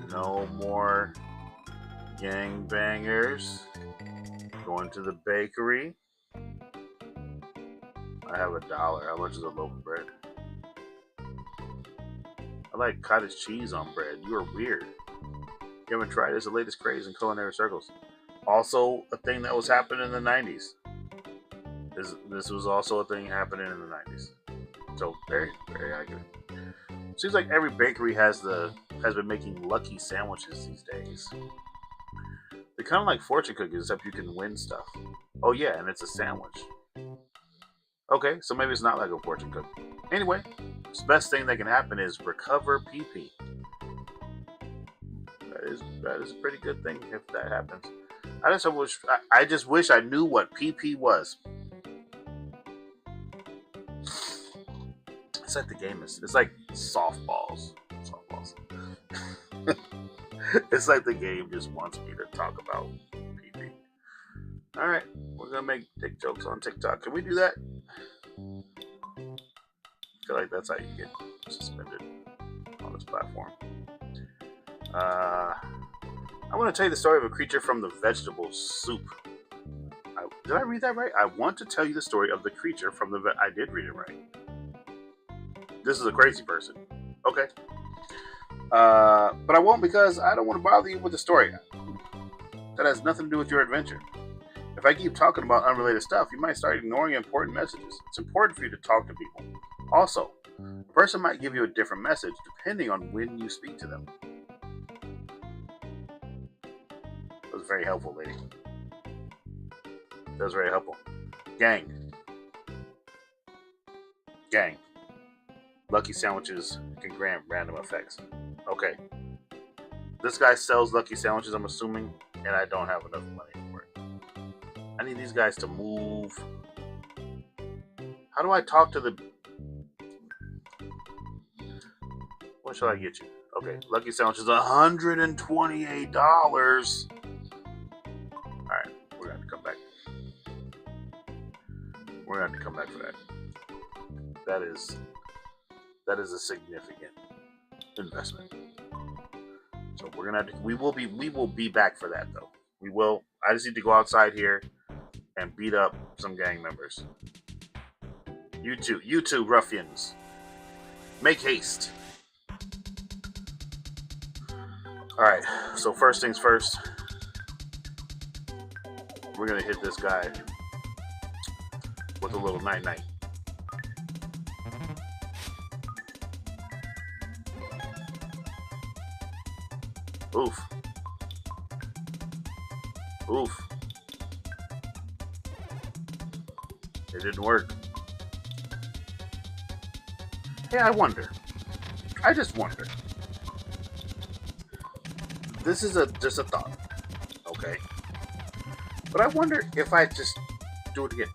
No more gangbangers. Going to the bakery. I have $1. How much is a loaf of bread? I like cottage cheese on bread. You are weird. You haven't tried it? It's the latest craze in culinary circles. Also, a thing that was happening in the 90s. This was also a thing happening in the 90s. So very, very accurate. Seems like every bakery has been making lucky sandwiches these days. They're kind of like fortune cookies, except you can win stuff. Oh yeah, and it's a sandwich. Okay, so maybe it's not like a fortune cookie. Anyway, the best thing that can happen is recover PP. That is a pretty good thing if that happens. I just wish I knew what PP was. It's like the game is. It's like softballs. It's like the game just wants me to talk about PP. All right, we're gonna make dick jokes on TikTok. Can we do that? I feel like that's how you get suspended on this platform. I want to tell you the story of a creature from the vegetable soup. Did I read that right? I want to tell you the story of the creature from the. I did read it right. This is a crazy person. Okay. But I won't because I don't want to bother you with the story. That has nothing to do with your adventure. If I keep talking about unrelated stuff, you might start ignoring important messages. It's important for you to talk to people. Also, a person might give you a different message depending on when you speak to them. That was very helpful, lady. That was very helpful. Gang. Lucky sandwiches can grant random effects. Okay. This guy sells lucky sandwiches, I'm assuming, and I don't have enough money for it. I need these guys to move. How do I talk to the... What shall I get you? Okay, lucky sandwiches, $128. Alright, we're going to come back. We're going to come back for that. That is a significant investment. So we're gonna have to, we will be back for that though. We will. I just need to go outside here and beat up some gang members. You two ruffians, make haste. All right. So first things first, we're gonna hit this guy with a little night night. Oof. Oof. It didn't work. Hey, I wonder. I just wonder. This is just a thought, okay? But I wonder if I just do it again.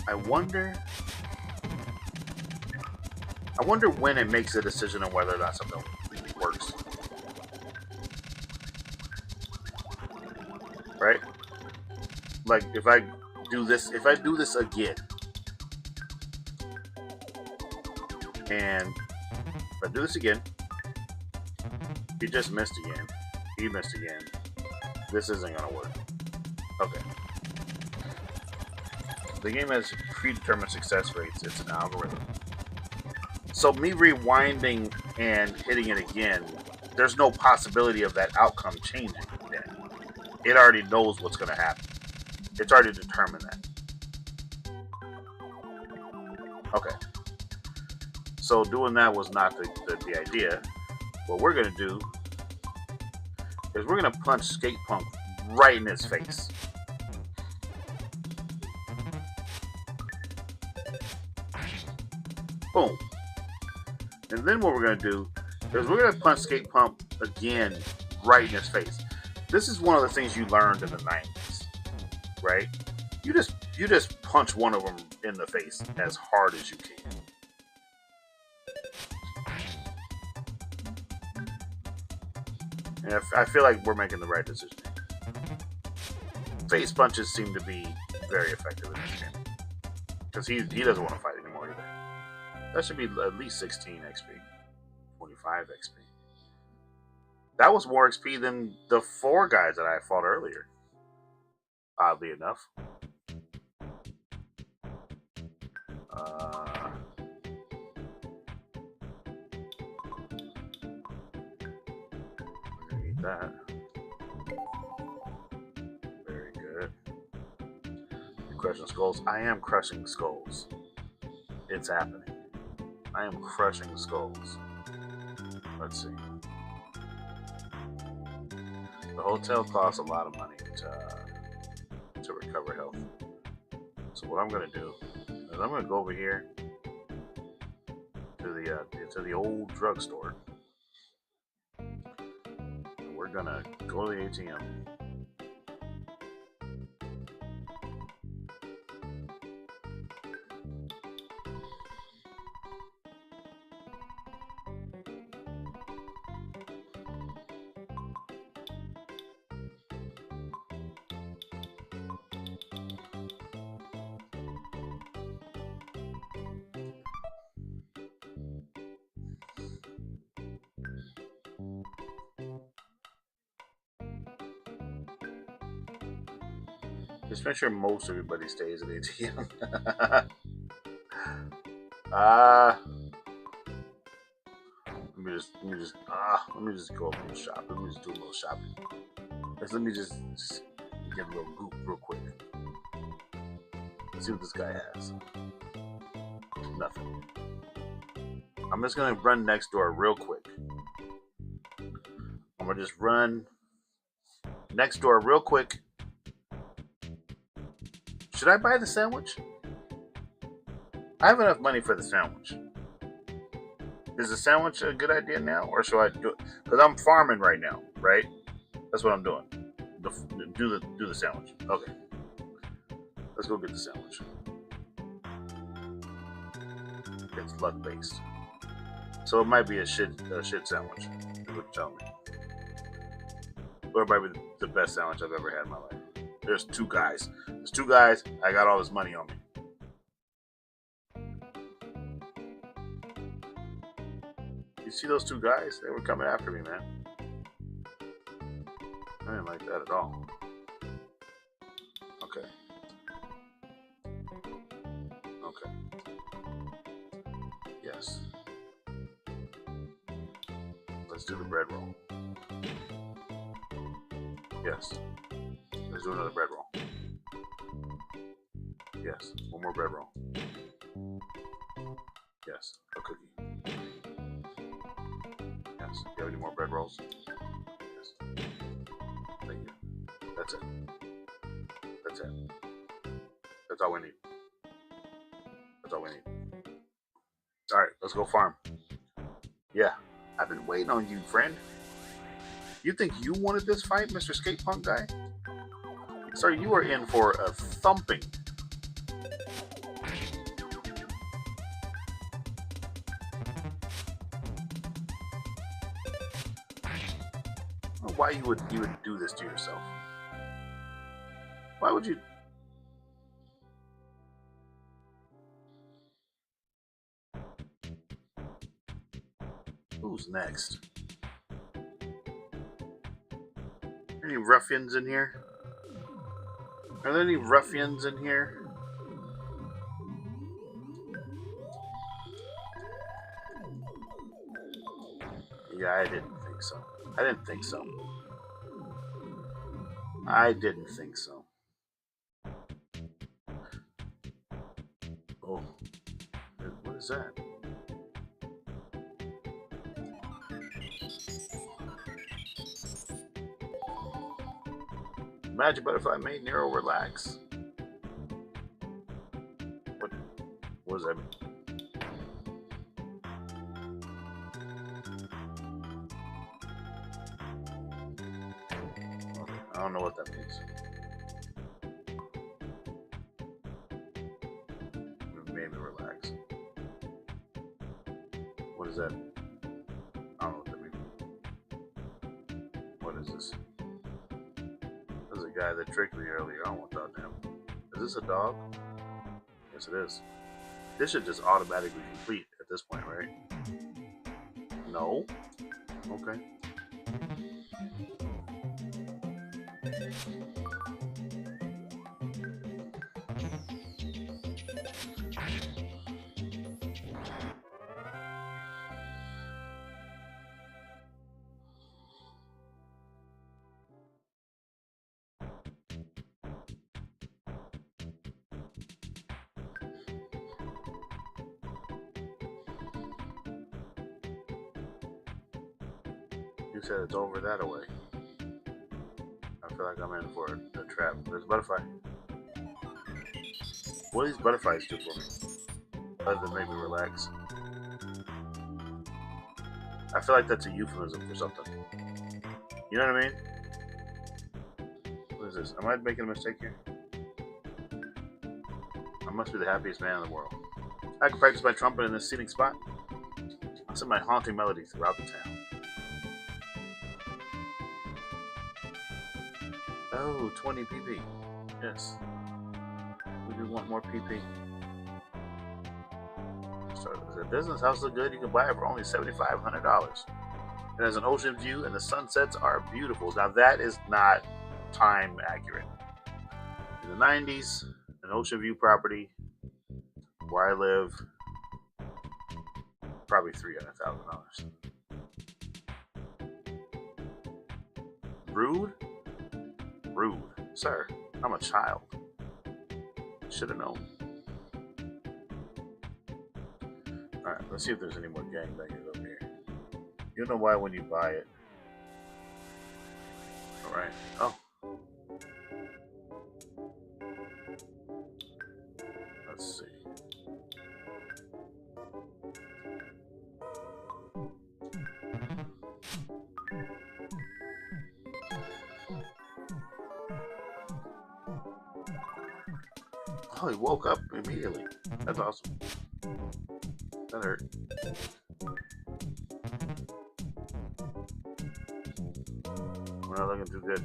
I wonder when it makes a decision on whether or not something works. Right? Like if I do this again, and if I do this again, he just missed again. He missed again. This isn't gonna work. Okay. The game has predetermined success rates. It's an algorithm. So me rewinding and hitting it again, there's no possibility of that outcome changing then. It already knows what's going to happen. It's already determined that. Okay. So doing that was not the idea. What we're going to do is we're going to punch Skate Punk right in his face. Boom. And then what we're going to do is we're going to punch Skate Punk again right in his face. This is one of the things you learned in the 90s, right? You just punch one of them in the face as hard as you can. And I feel like we're making the right decision. Face punches seem to be very effective in this game. Because he doesn't want to fight anymore either. That should be at least 16 XP. 25 XP. That was more XP than the 4 guys that I fought earlier. Oddly enough. I need that. Very good. You're crushing skulls. I am crushing skulls. It's happening. I am crushing skulls. Let's see. The hotel costs a lot of money to recover health. So what I'm going to do is I'm going to go over here to the old drugstore. And we're going to go to the ATM. Just make sure most everybody stays at ATM. Let me just go and shop. Let me just do a little shopping. Let me just get a little goop real quick. Let's see what this guy has. Nothing. I'm just gonna run next door real quick. I'm gonna just run next door real quick. Should I buy the sandwich? I have enough money for the sandwich. Is the sandwich a good idea now, or should I do it? Because I'm farming right now, right? That's what I'm doing. Do the sandwich. Okay. Let's go get the sandwich. It's luck based, so it might be a shit sandwich. Would tell me. Or probably the best sandwich I've ever had in my life. There's two guys. There's two guys. I got all this money on me. You see those two guys? They were coming after me, man. I didn't like that at all. Okay. Okay. Yes. Let's do the bread roll. Yes. Let's do another bread roll. Yes. One more bread roll. Yes. A cookie. Yes. Do you have any more bread rolls? Yes. Thank you. That's it. That's it. That's all we need. That's all we need. Alright, let's go farm. Yeah. I've been waiting on you, friend. You think you wanted this fight, Mr. Skate Punk guy? Sir, you are in for a thumping. I don't know why you would do this to yourself. Why would you? Who's next? Any ruffians in here? Are there any ruffians in here? Yeah, I didn't think so. I didn't think so. I didn't think so. Oh, what is that? Magic butterfly made Nero relax. What does that mean? I don't know what that means. It made me relax. What is that? I don't know what that means. What is this? There's a guy that tricked me earlier. I don't want that damn. Is this a dog? Yes, it is. This should just automatically complete at this point, right? No? Okay. You said it's over that away. I feel like I'm in for a trap. There's a butterfly. What do these butterflies do for me? Other than make me relax. I feel like that's a euphemism for something. You know what I mean? What is this? Am I making a mistake here? I must be the happiest man in the world. I can practice my trumpet in this scenic spot. I'll send my haunting melody throughout the town. Oh, 20 PP. Yes. We do want more PP. So, does the business house look good? You can buy it for only $7,500. It has an ocean view and the sunsets are beautiful. Now that is not time accurate. In the 90s, an ocean view property where I live, probably $300,000. Rude? Rude. Sir, I'm a child. Should have known. Alright, let's see if there's any more gangbangers over here. You'll know why when you buy it. Alright. Oh. Let's see. Oh, he woke up immediately. That's awesome. That hurt. We're not looking too good.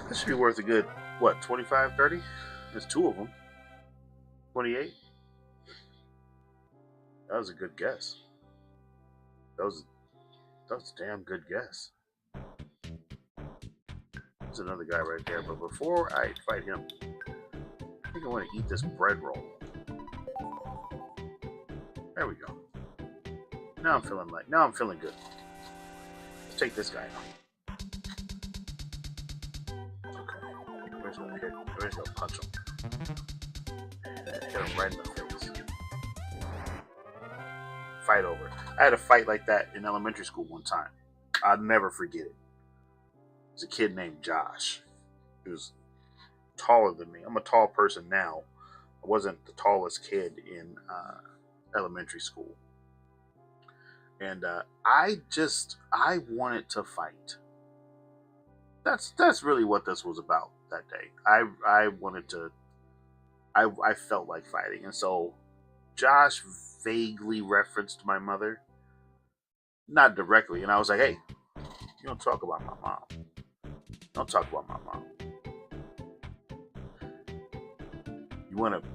This should be worth a good, what, 25, 30? There's two of them. 28? That was a good guess. That was a damn good guess. There's another guy right there, but before I fight him, I think I want to eat this bread roll. There we go. Now I'm feeling good. Let's take this guy out. Okay. Where's gonna punch him? Hit him right in the face. Fight over. I had a fight like that in elementary school one time. I'll never forget it. There's a kid named Josh. He was taller than me. I'm a tall person now. I wasn't the tallest kid in elementary school. And I wanted to fight. That's really what this was about that day. I wanted to. I felt like fighting, and so Josh vaguely referenced my mother, not directly, and I was like, "Hey, you don't talk about my mom. Don't talk about my mom. You want to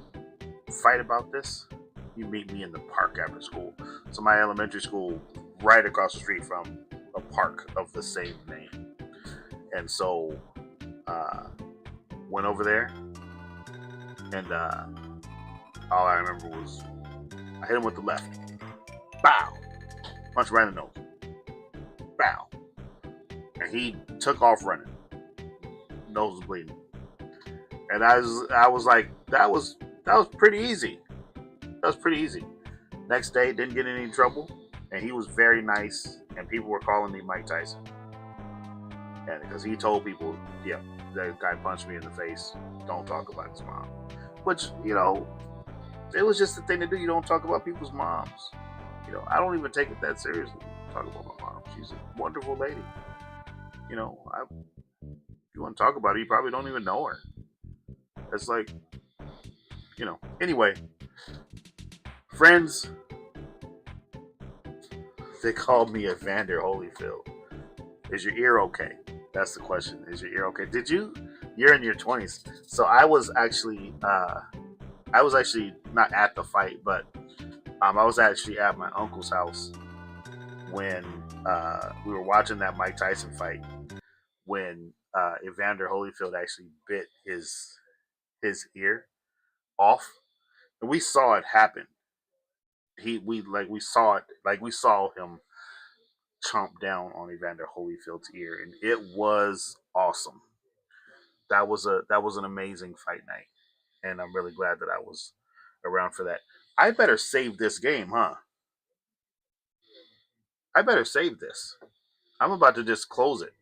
fight about this? You meet me in the park after school." So my elementary school right across the street from a park of the same name, and so went over there, and all I remember was I hit him with the left, bow, punch right in the nose, bow, and he took off running, nose was bleeding, and I was like, that was pretty easy. That was pretty easy. Next day, didn't get in any trouble, and he was very nice, and people were calling me Mike Tyson, and because he told people, yeah, that guy punched me in the face. Don't talk about his mom, which it was just the thing to do. You don't talk about people's moms. I don't even take it that seriously. Talk about my mom. She's a wonderful lady. If you want to talk about her, you probably don't even know her. It's like, Anyway, friends, they called me Evander Holyfield. Is your ear okay? That's the question. Is your ear okay? You're in your 20s. So I was actually not at the fight, but I was actually at my uncle's house when we were watching that Mike Tyson fight, when Evander Holyfield actually bit his ear off, and we saw it happen. We saw it, like we saw him chomp down on Evander Holyfield's ear, and it was awesome. That was an amazing fight night, and I'm really glad that I was around for that. I better save this game, huh? I better save this. I'm about to just close it.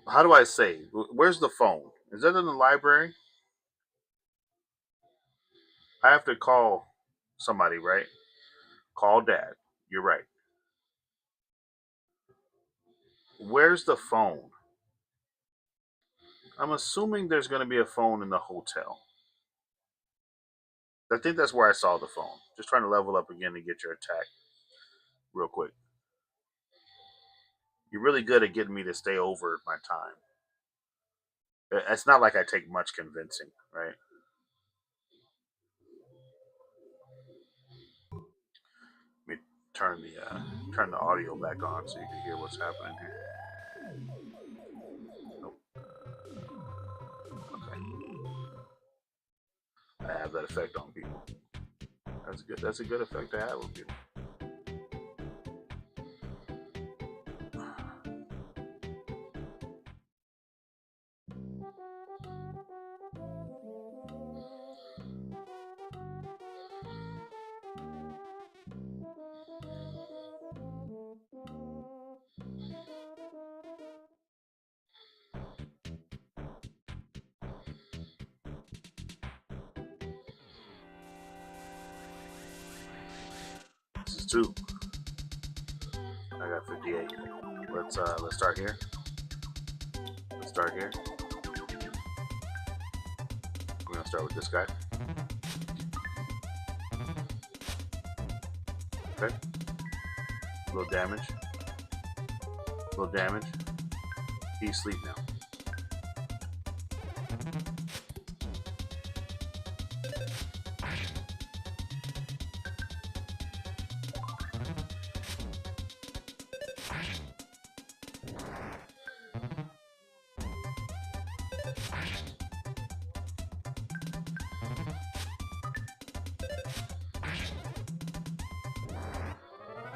How do I save? Where's the phone? Is that in the library? I have to call somebody, right? Call dad. You're right. Where's the phone? I'm assuming there's going to be a phone in the hotel. I think that's where I saw the phone. Just trying to level up again to get your attack real quick. You're really good at getting me to stay over my time. It's not like I take much convincing, right? Let me turn the audio back on so you can hear what's happening here. Nope. Okay. I have that effect on people. That's good. That's a good effect to have on people. 2. I got 58. Let's start here. Let's start here. We're gonna start with this guy. Okay. A little damage. A little damage. He's asleep now.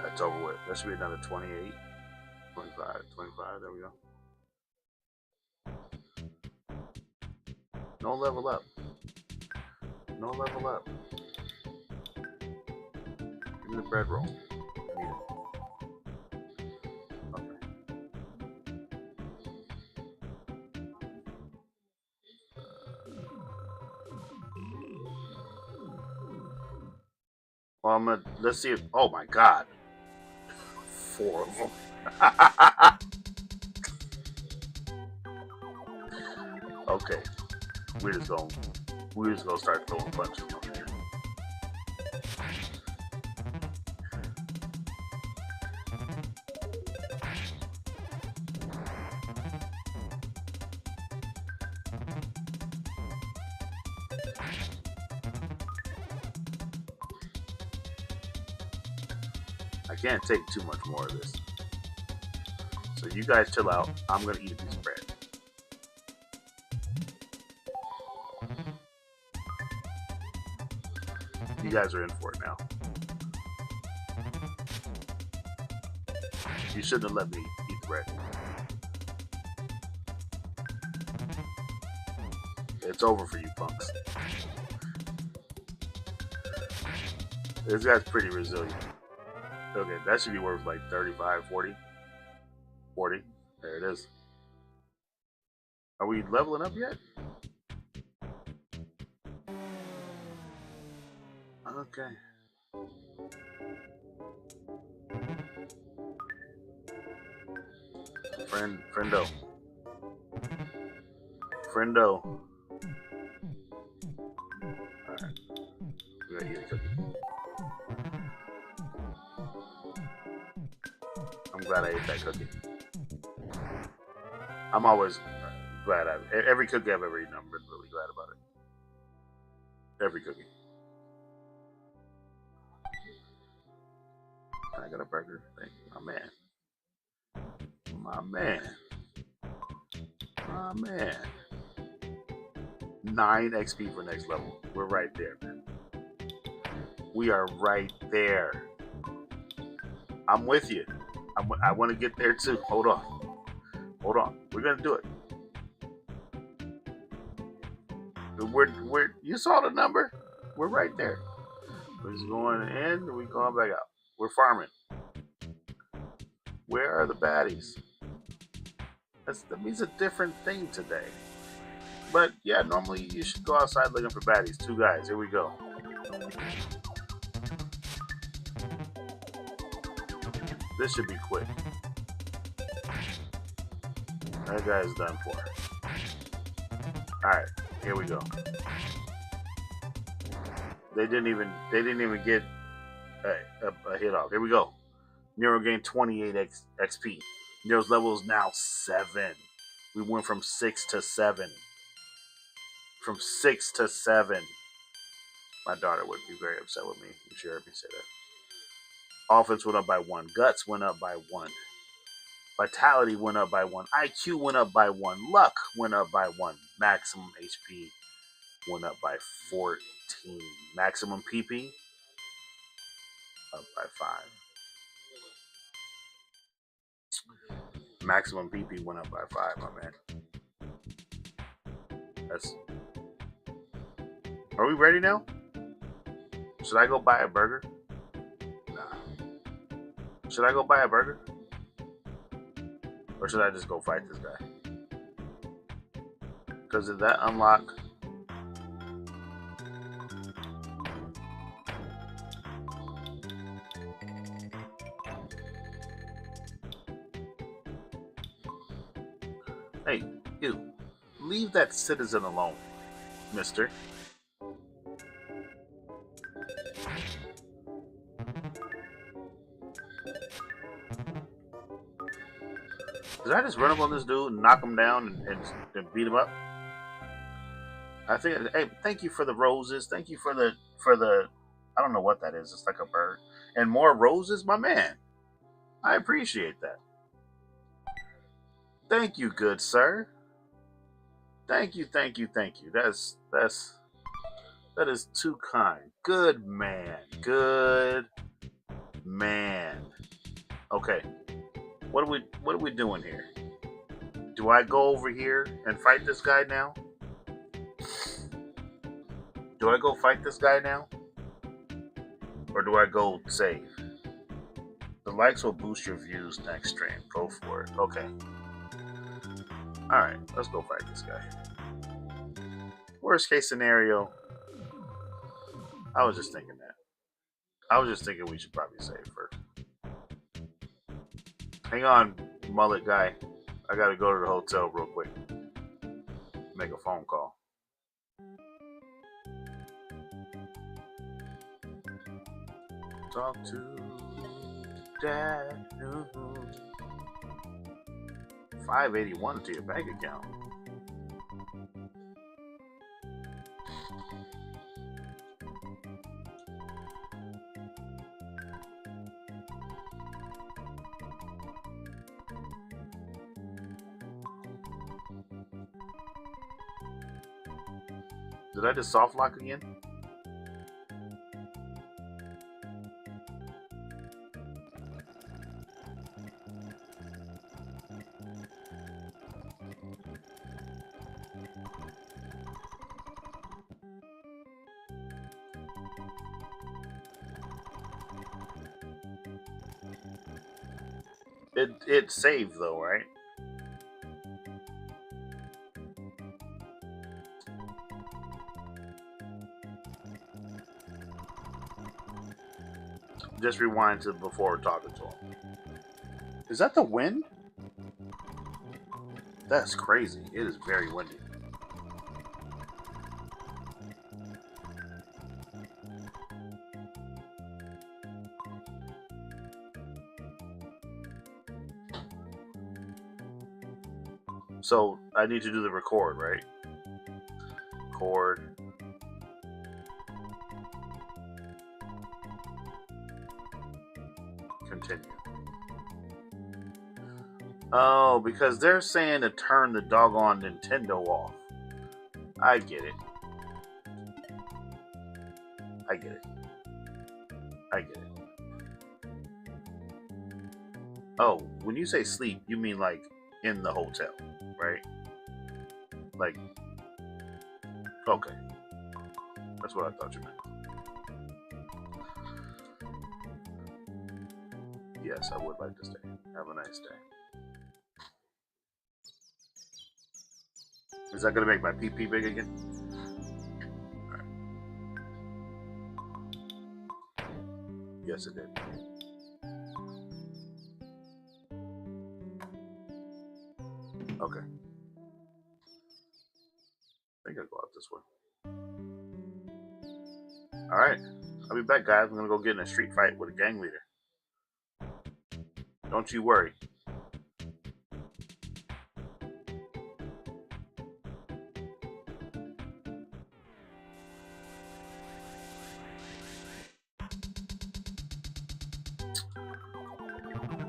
That's over with. That should be another 28. 25, 25, there we go. No level up. No level up. Give me the bread roll. I need it. Okay. Well, I'm gonna, let's see if, oh my god. 4 of them. Okay. We're just gonna start throwing punches on here. I can't take too much more of this. So you guys chill out. I'm gonna eat a piece of bread. You guys are in for it now. You shouldn't have let me eat the bread. It's over for you punks. This guy's pretty resilient. Okay, that should be worth like 35, 40. 40. There it is. Are we leveling up yet? Okay. Friendo. Friendo. Alright. We're gonna eat a cookie. I'm glad I ate that cookie. I'm always glad every cookie I've ever eaten, I'm really glad about it. Every cookie. I got a burger. Thank you, my man. My man. My man. 9 XP for next level. We're right there, man. We are right there. I'm with you. I want to get there too. Hold on. Hold on. We're gonna do it. You saw the number? We're right there. We're just going in and we're going back out. We're farming. Where are the baddies? That means a different thing today. But yeah, normally you should go outside looking for baddies. 2 guys. Here we go. This should be quick. That guy's done for. Alright, here we go. They didn't even get a hit off. Here we go. Nero gained 28 XP. Nero's level is now 7. We went from 6 to 7. From 6 to 7. My daughter would be very upset with me if she heard me say that. Offense went up by 1. Guts went up by 1. Vitality went up by 1. IQ went up by 1. Luck went up by 1. Maximum HP went up by 14. Maximum PP up by 5. Maximum PP went up by 5, my man. Are we ready now? Should I go buy a burger? Nah. Should I go buy a burger? Or should I just go fight this guy? Because did that unlock? Hey, you. Leave that citizen alone, mister. Did I just run up on this dude and knock him down and beat him up? I think. Hey, thank you for the roses. Thank you for the. I don't know what that is. It's like a bird. And more roses, my man. I appreciate that. Thank you, good sir. Thank you, thank you, thank you. That is too kind. Good man. Good man. Okay. What are we doing here? Do I go over here and fight this guy now? Do I go fight this guy now? Or do I go save? The likes will boost your views next stream. Go for it. Okay. Alright, let's go fight this guy. Worst case scenario, I was just thinking that. I was just thinking we should probably save first. Hang on, mullet guy. I gotta go to the hotel real quick. Make a phone call. Talk to Dad. 581 to your bank account. Did I just soft lock again? It saved though, right? Just rewind to before talking to him. Is that the wind? That's crazy. It is very windy. So I need to do the record, right? Record. Continue. Oh, because they're saying to turn the doggone Nintendo off. I get it. I get it. I get it. Oh, when you say sleep, you mean like in the hotel, right? Like, okay. That's what I thought you meant. Yes, I would like to stay. Have a nice day. Is that going to make my PP big again? Right. Yes, it did. Okay. I think I'll go out this way. Alright. I'll be back, guys. I'm going to go get in a street fight with a gang leader. Don't you worry.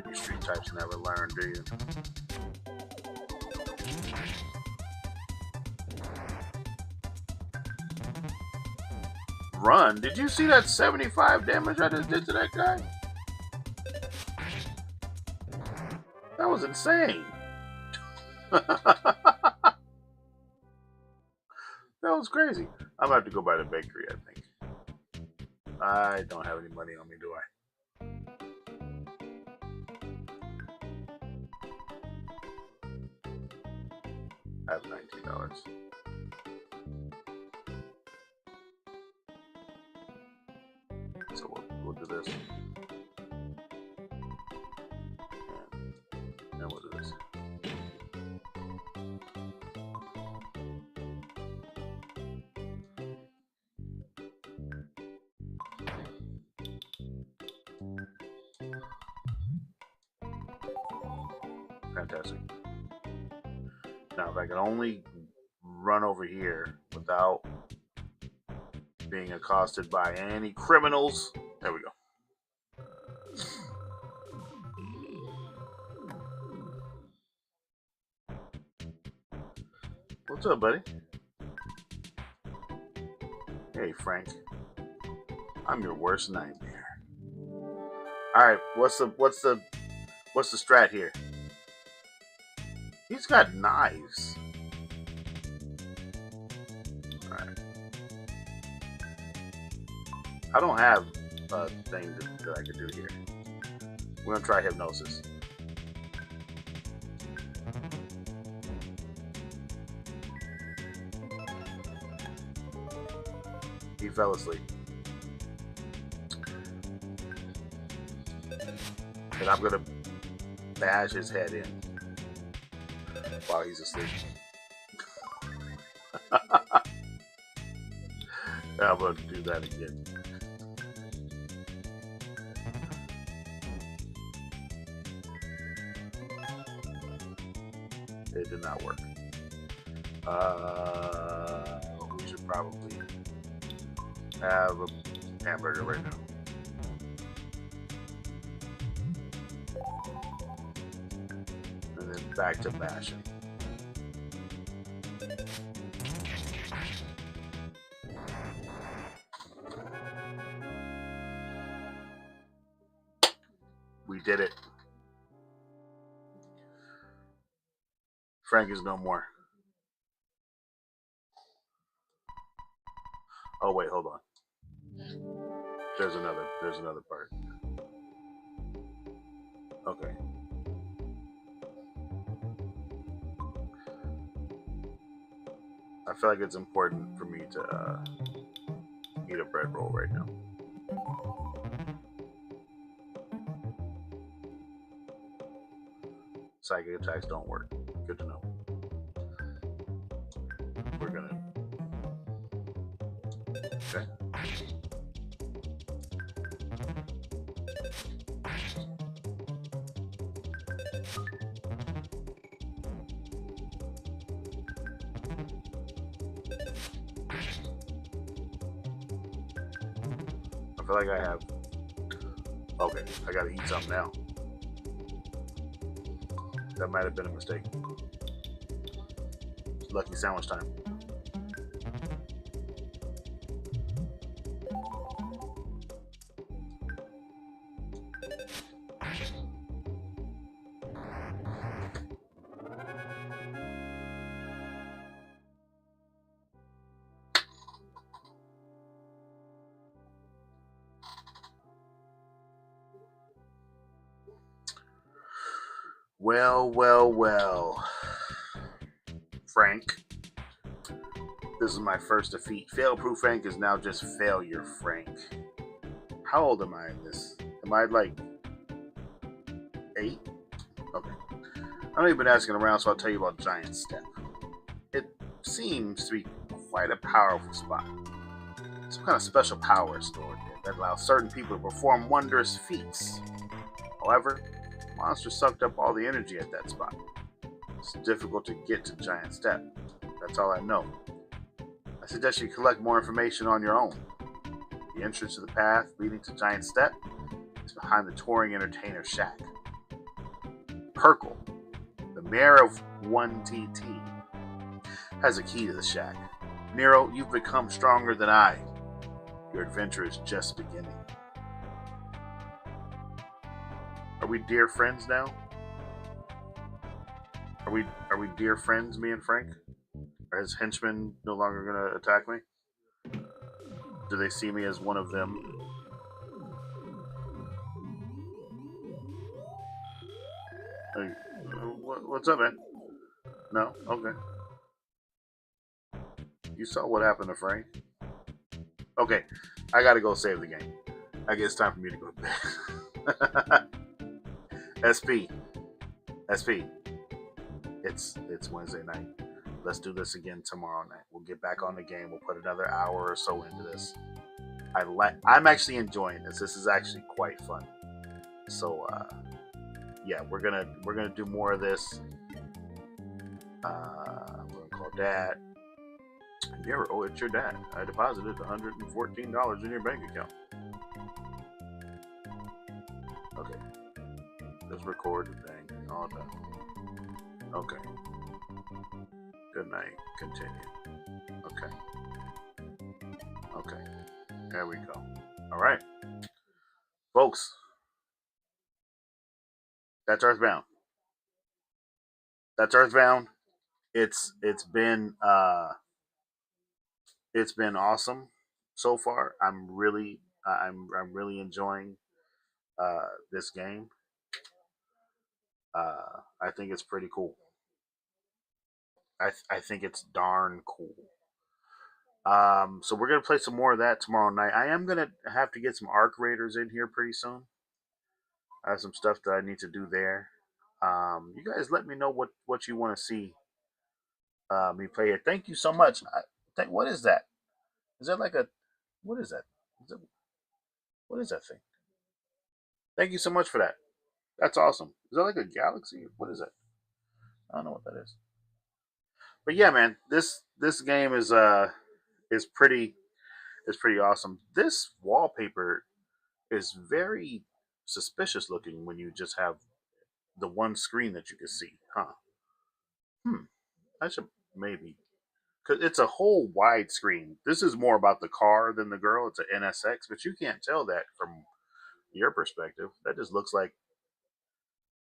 You street types never learn, do you? Run? Did you see that 75 damage I just did to that guy? That was insane. That was crazy. I'm gonna have to go by the bakery, I think. I don't have any money on me, do I? I have $19. So we'll do this. And we'll do this. Fantastic. Now, if I can only run over here without being accosted by any criminals. There we go. What's up, buddy? Hey, Frank. I'm your worst nightmare. All right, what's the strat here? He's got knives. All right. I don't have a thing that I could do here. We're gonna try hypnosis. He fell asleep. And I'm gonna bash his head in while he's asleep. I'm gonna do that again. It did not work. We should probably have a hamburger right now. And then back to bashing. We did it. Frank is no more. Oh wait, hold on. There's another part. Okay. I feel like it's important for me to eat a bread roll right now. Psychic attacks don't work. Good to know. We're gonna. Okay. I feel like I have. Okay, I gotta eat something now. That might have been a mistake. Lucky sandwich time. Well. Frank. This is my first defeat. Fail-proof Frank is now just failure Frank. How old am I in this? Am I like 8? Okay. I know you've been asking around, so I'll tell you about Giant Step. It seems to be quite a powerful spot. Some kind of special power stored there that allows certain people to perform wondrous feats. However, monsters sucked up all the energy at that spot. It's difficult to get to Giant Step. That's all I know. I suggest you collect more information on your own. The entrance to the path leading to Giant Step is behind the touring entertainer shack. Perkle, the mayor of 1TT, has a key to the shack. Nero, you've become stronger than I. Your adventure is just beginning. Are we dear friends now? Are we dear friends, me and Frank? Are his henchmen no longer gonna attack me? Do they see me as one of them? Hey, what's up, man? No? Okay. You saw what happened to Frank? Okay, I gotta go save the game. I guess it's time for me to go to bed. SP. It's Wednesday night. Let's do this again tomorrow night. We'll get back on the game. We'll put another hour or so into this. I'm actually enjoying this. This is actually quite fun. So yeah, we're gonna do more of this. We're gonna call Dad. Yeah, oh, it's your dad. I deposited $114 in your bank account. Okay, let's record the thing. All done. Okay. Good night. Continue. Okay. Okay. There we go. All right, folks. That's Earthbound. That's Earthbound. It's been awesome so far. I'm really enjoying this game. I think it's pretty cool. I think it's darn cool. So we're gonna play some more of that tomorrow night. I am gonna have to get some Arc Raiders in here pretty soon. I have some stuff that I need to do there. You guys, let me know what you want to see me play it. Thank you so much. What is that? Is that like a what is that? Is that what is that thing? Thank you so much for that. That's awesome. Is that like a galaxy? What is that? I don't know what that is. But yeah, man, this game is pretty awesome. This wallpaper is very suspicious looking when you just have the one screen that you can see, huh? Hmm. I should maybe because it's a whole wide screen. This is more about the car than the girl. It's an NSX, but you can't tell that from your perspective. That just looks like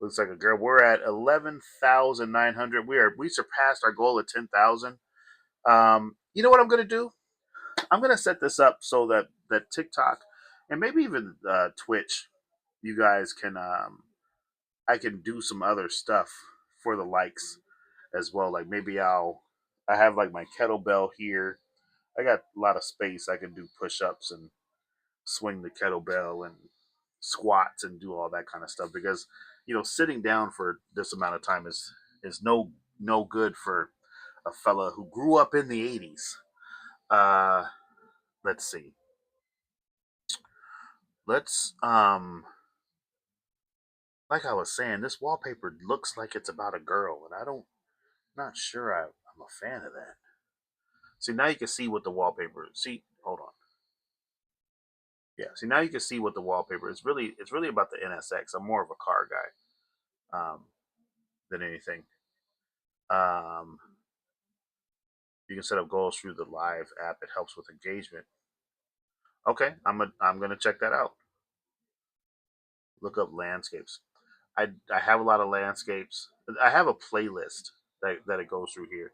a girl. We're at 11,900. We surpassed our goal of 10,000. You know what I'm gonna do? I'm gonna set this up so that TikTok and maybe even Twitch, you guys can I can do some other stuff for the likes as well. Like maybe I have like my kettlebell here. I got a lot of space. I can do push ups and swing the kettlebell and squats and do all that kind of stuff because sitting down for this amount of time is no good for a fella who grew up in the 80s. Uh, let's see. Let's like I was saying, this wallpaper looks like it's about a girl, and I don't not sure I'm a fan of that. See now you can see what the wallpaper. See, hold on. Yeah, see now you can see what the wallpaper is. It's really about the NSX. I'm more of a car guy than anything. Um, you can set up goals through the live app. It helps with engagement. Okay, I'm gonna check that out. Look up landscapes. I have a lot of landscapes. I have a playlist that it goes through here.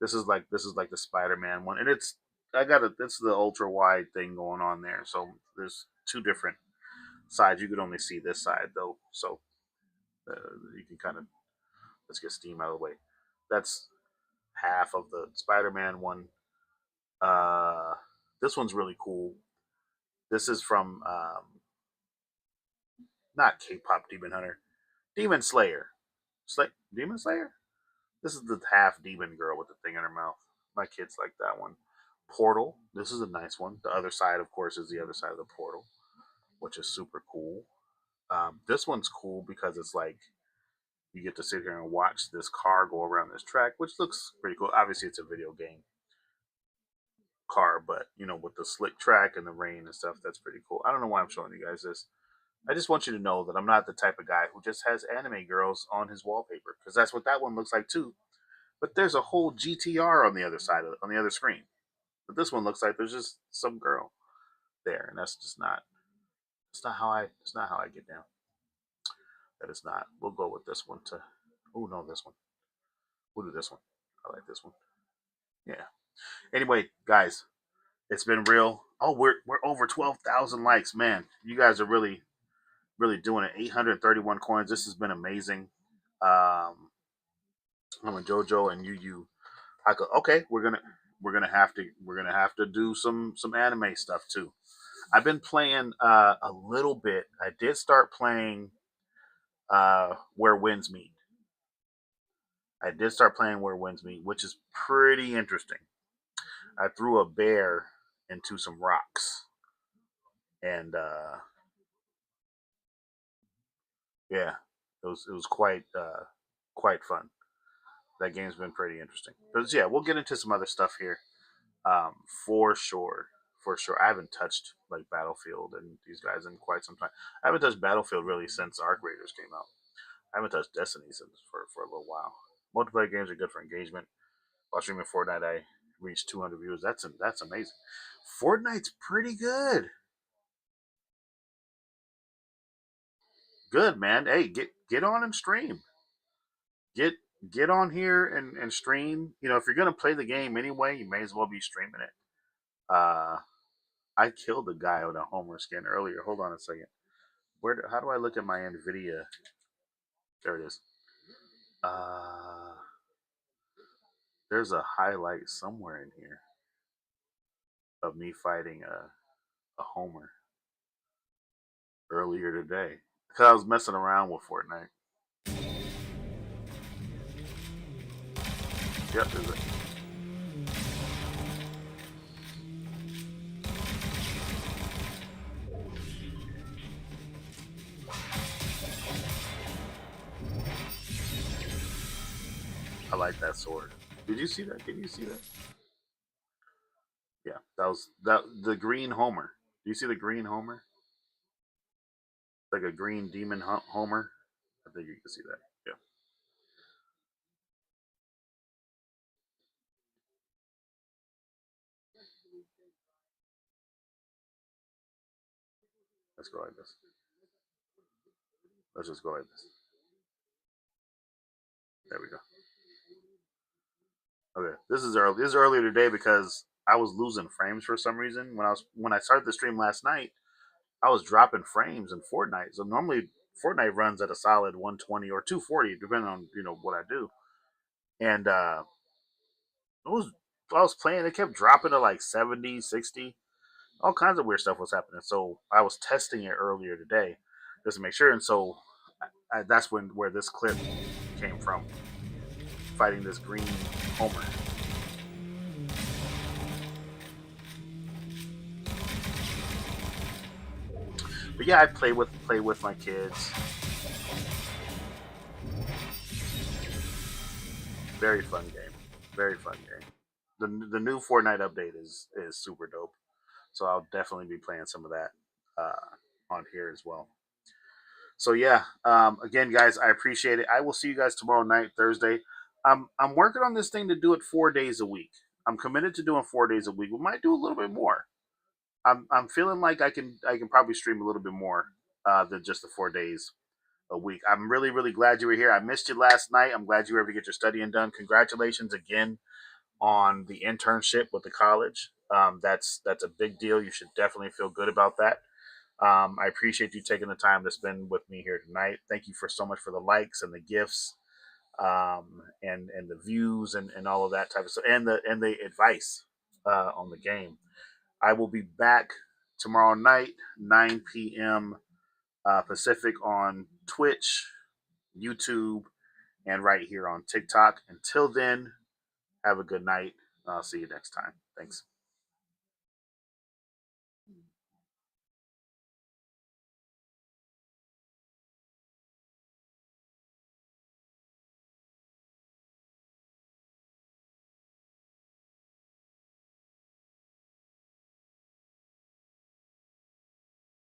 This is like the Spider-Man one, and it's the ultra wide thing going on there. So there's two different sides. You could only see this side though, so uh, you can kind of let's get steam out of the way. That's half of the Spider-Man one. Uh, this one's really cool. This is from not K-pop Demon Hunter, Demon Slayer. Demon Slayer. This is the half demon girl with the thing in her mouth. My kids like that one. Portal. This is a nice one. The other side, of course, is the other side of the portal, which is super cool. This one's cool because it's like you get to sit here and watch this car go around this track, which looks pretty cool. Obviously, it's a video game car, but with the slick track and the rain and stuff, that's pretty cool. I don't know why I'm showing you guys this. I just want you to know that I'm not the type of guy who just has anime girls on his wallpaper because that's what that one looks like too. But there's a whole GTR on the other side on the other screen. But this one looks like there's just some girl there, and that's just not. It's not how I. It's not how I get down. That is not. We'll go with this one to. Oh no, this one. We'll do this one. I like this one. Yeah. Anyway, guys, it's been real. Oh, we're over 12,000 likes, man. You guys are really doing it. 831 coins. This has been amazing. I'm a JoJo and you. Okay, we're gonna have to do some anime stuff too. I've been playing a little bit. I did start playing Where Winds Meet. I did start playing Where Winds Meet, which is pretty interesting. I threw a bear into some rocks, and yeah, It was quite fun. That game's been pretty interesting. But yeah, we'll get into some other stuff here. Um, for sure, for sure. I haven't touched like Battlefield and these guys in quite some time. I haven't touched Battlefield really since Arc Raiders came out. I haven't touched Destiny since for a little while. Multiplayer games are good for engagement. While streaming Fortnite, I reached 200 views. That's amazing. Fortnite's pretty good. Good man. Hey, get on and stream. Get get on here and stream. You know, if you're gonna play the game anyway, you may as well be streaming it. Uh, I killed a guy with a Homer skin earlier. Hold on a second. How do I look at my Nvidia? There it is. Uh, there's a highlight somewhere in here of me fighting a Homer earlier today because I was messing around with Fortnite. Yep, there's a, I like that sword. Did you see that? Can you see that? Yeah, that was the green Homer. Do you see the green Homer? Like a green demon Homer. I think you can see that. Yeah, let's go like this. Let's just go like this. There we go. Okay, this is early. This is earlier today because I was losing frames for some reason when I started the stream last night. I was dropping frames in Fortnite. So normally Fortnite runs at a solid 120 or 240, depending on what I do. And it was I was playing. It kept dropping to like 70, 60. All kinds of weird stuff was happening. So I was testing it earlier today just to make sure. And so that's where this clip came from, fighting this green Homer. But yeah, I play with my kids. Very fun game. Very fun game. The new Fortnite update is super dope. So I'll definitely be playing some of that on here as well. So yeah, again, guys, I appreciate it. I will see you guys tomorrow night, Thursday. I'm working on this thing to do it 4 days a week. I'm committed to doing 4 days a week. We might do a little bit more. I'm feeling like I can probably stream a little bit more than just the 4 days a week. I'm really glad you were here. I missed you last night. I'm glad you were able to get your studying done. Congratulations again on the internship with the college. That's a big deal. You should definitely feel good about that. I appreciate you taking the time to spend with me here tonight. Thank you for so much for the likes and the gifts, and the views and all of that type of stuff, and the advice on the game. I will be back tomorrow night, 9 p.m. Pacific on Twitch, YouTube, and right here on TikTok. Until then, have a good night. I'll see you next time. Thanks.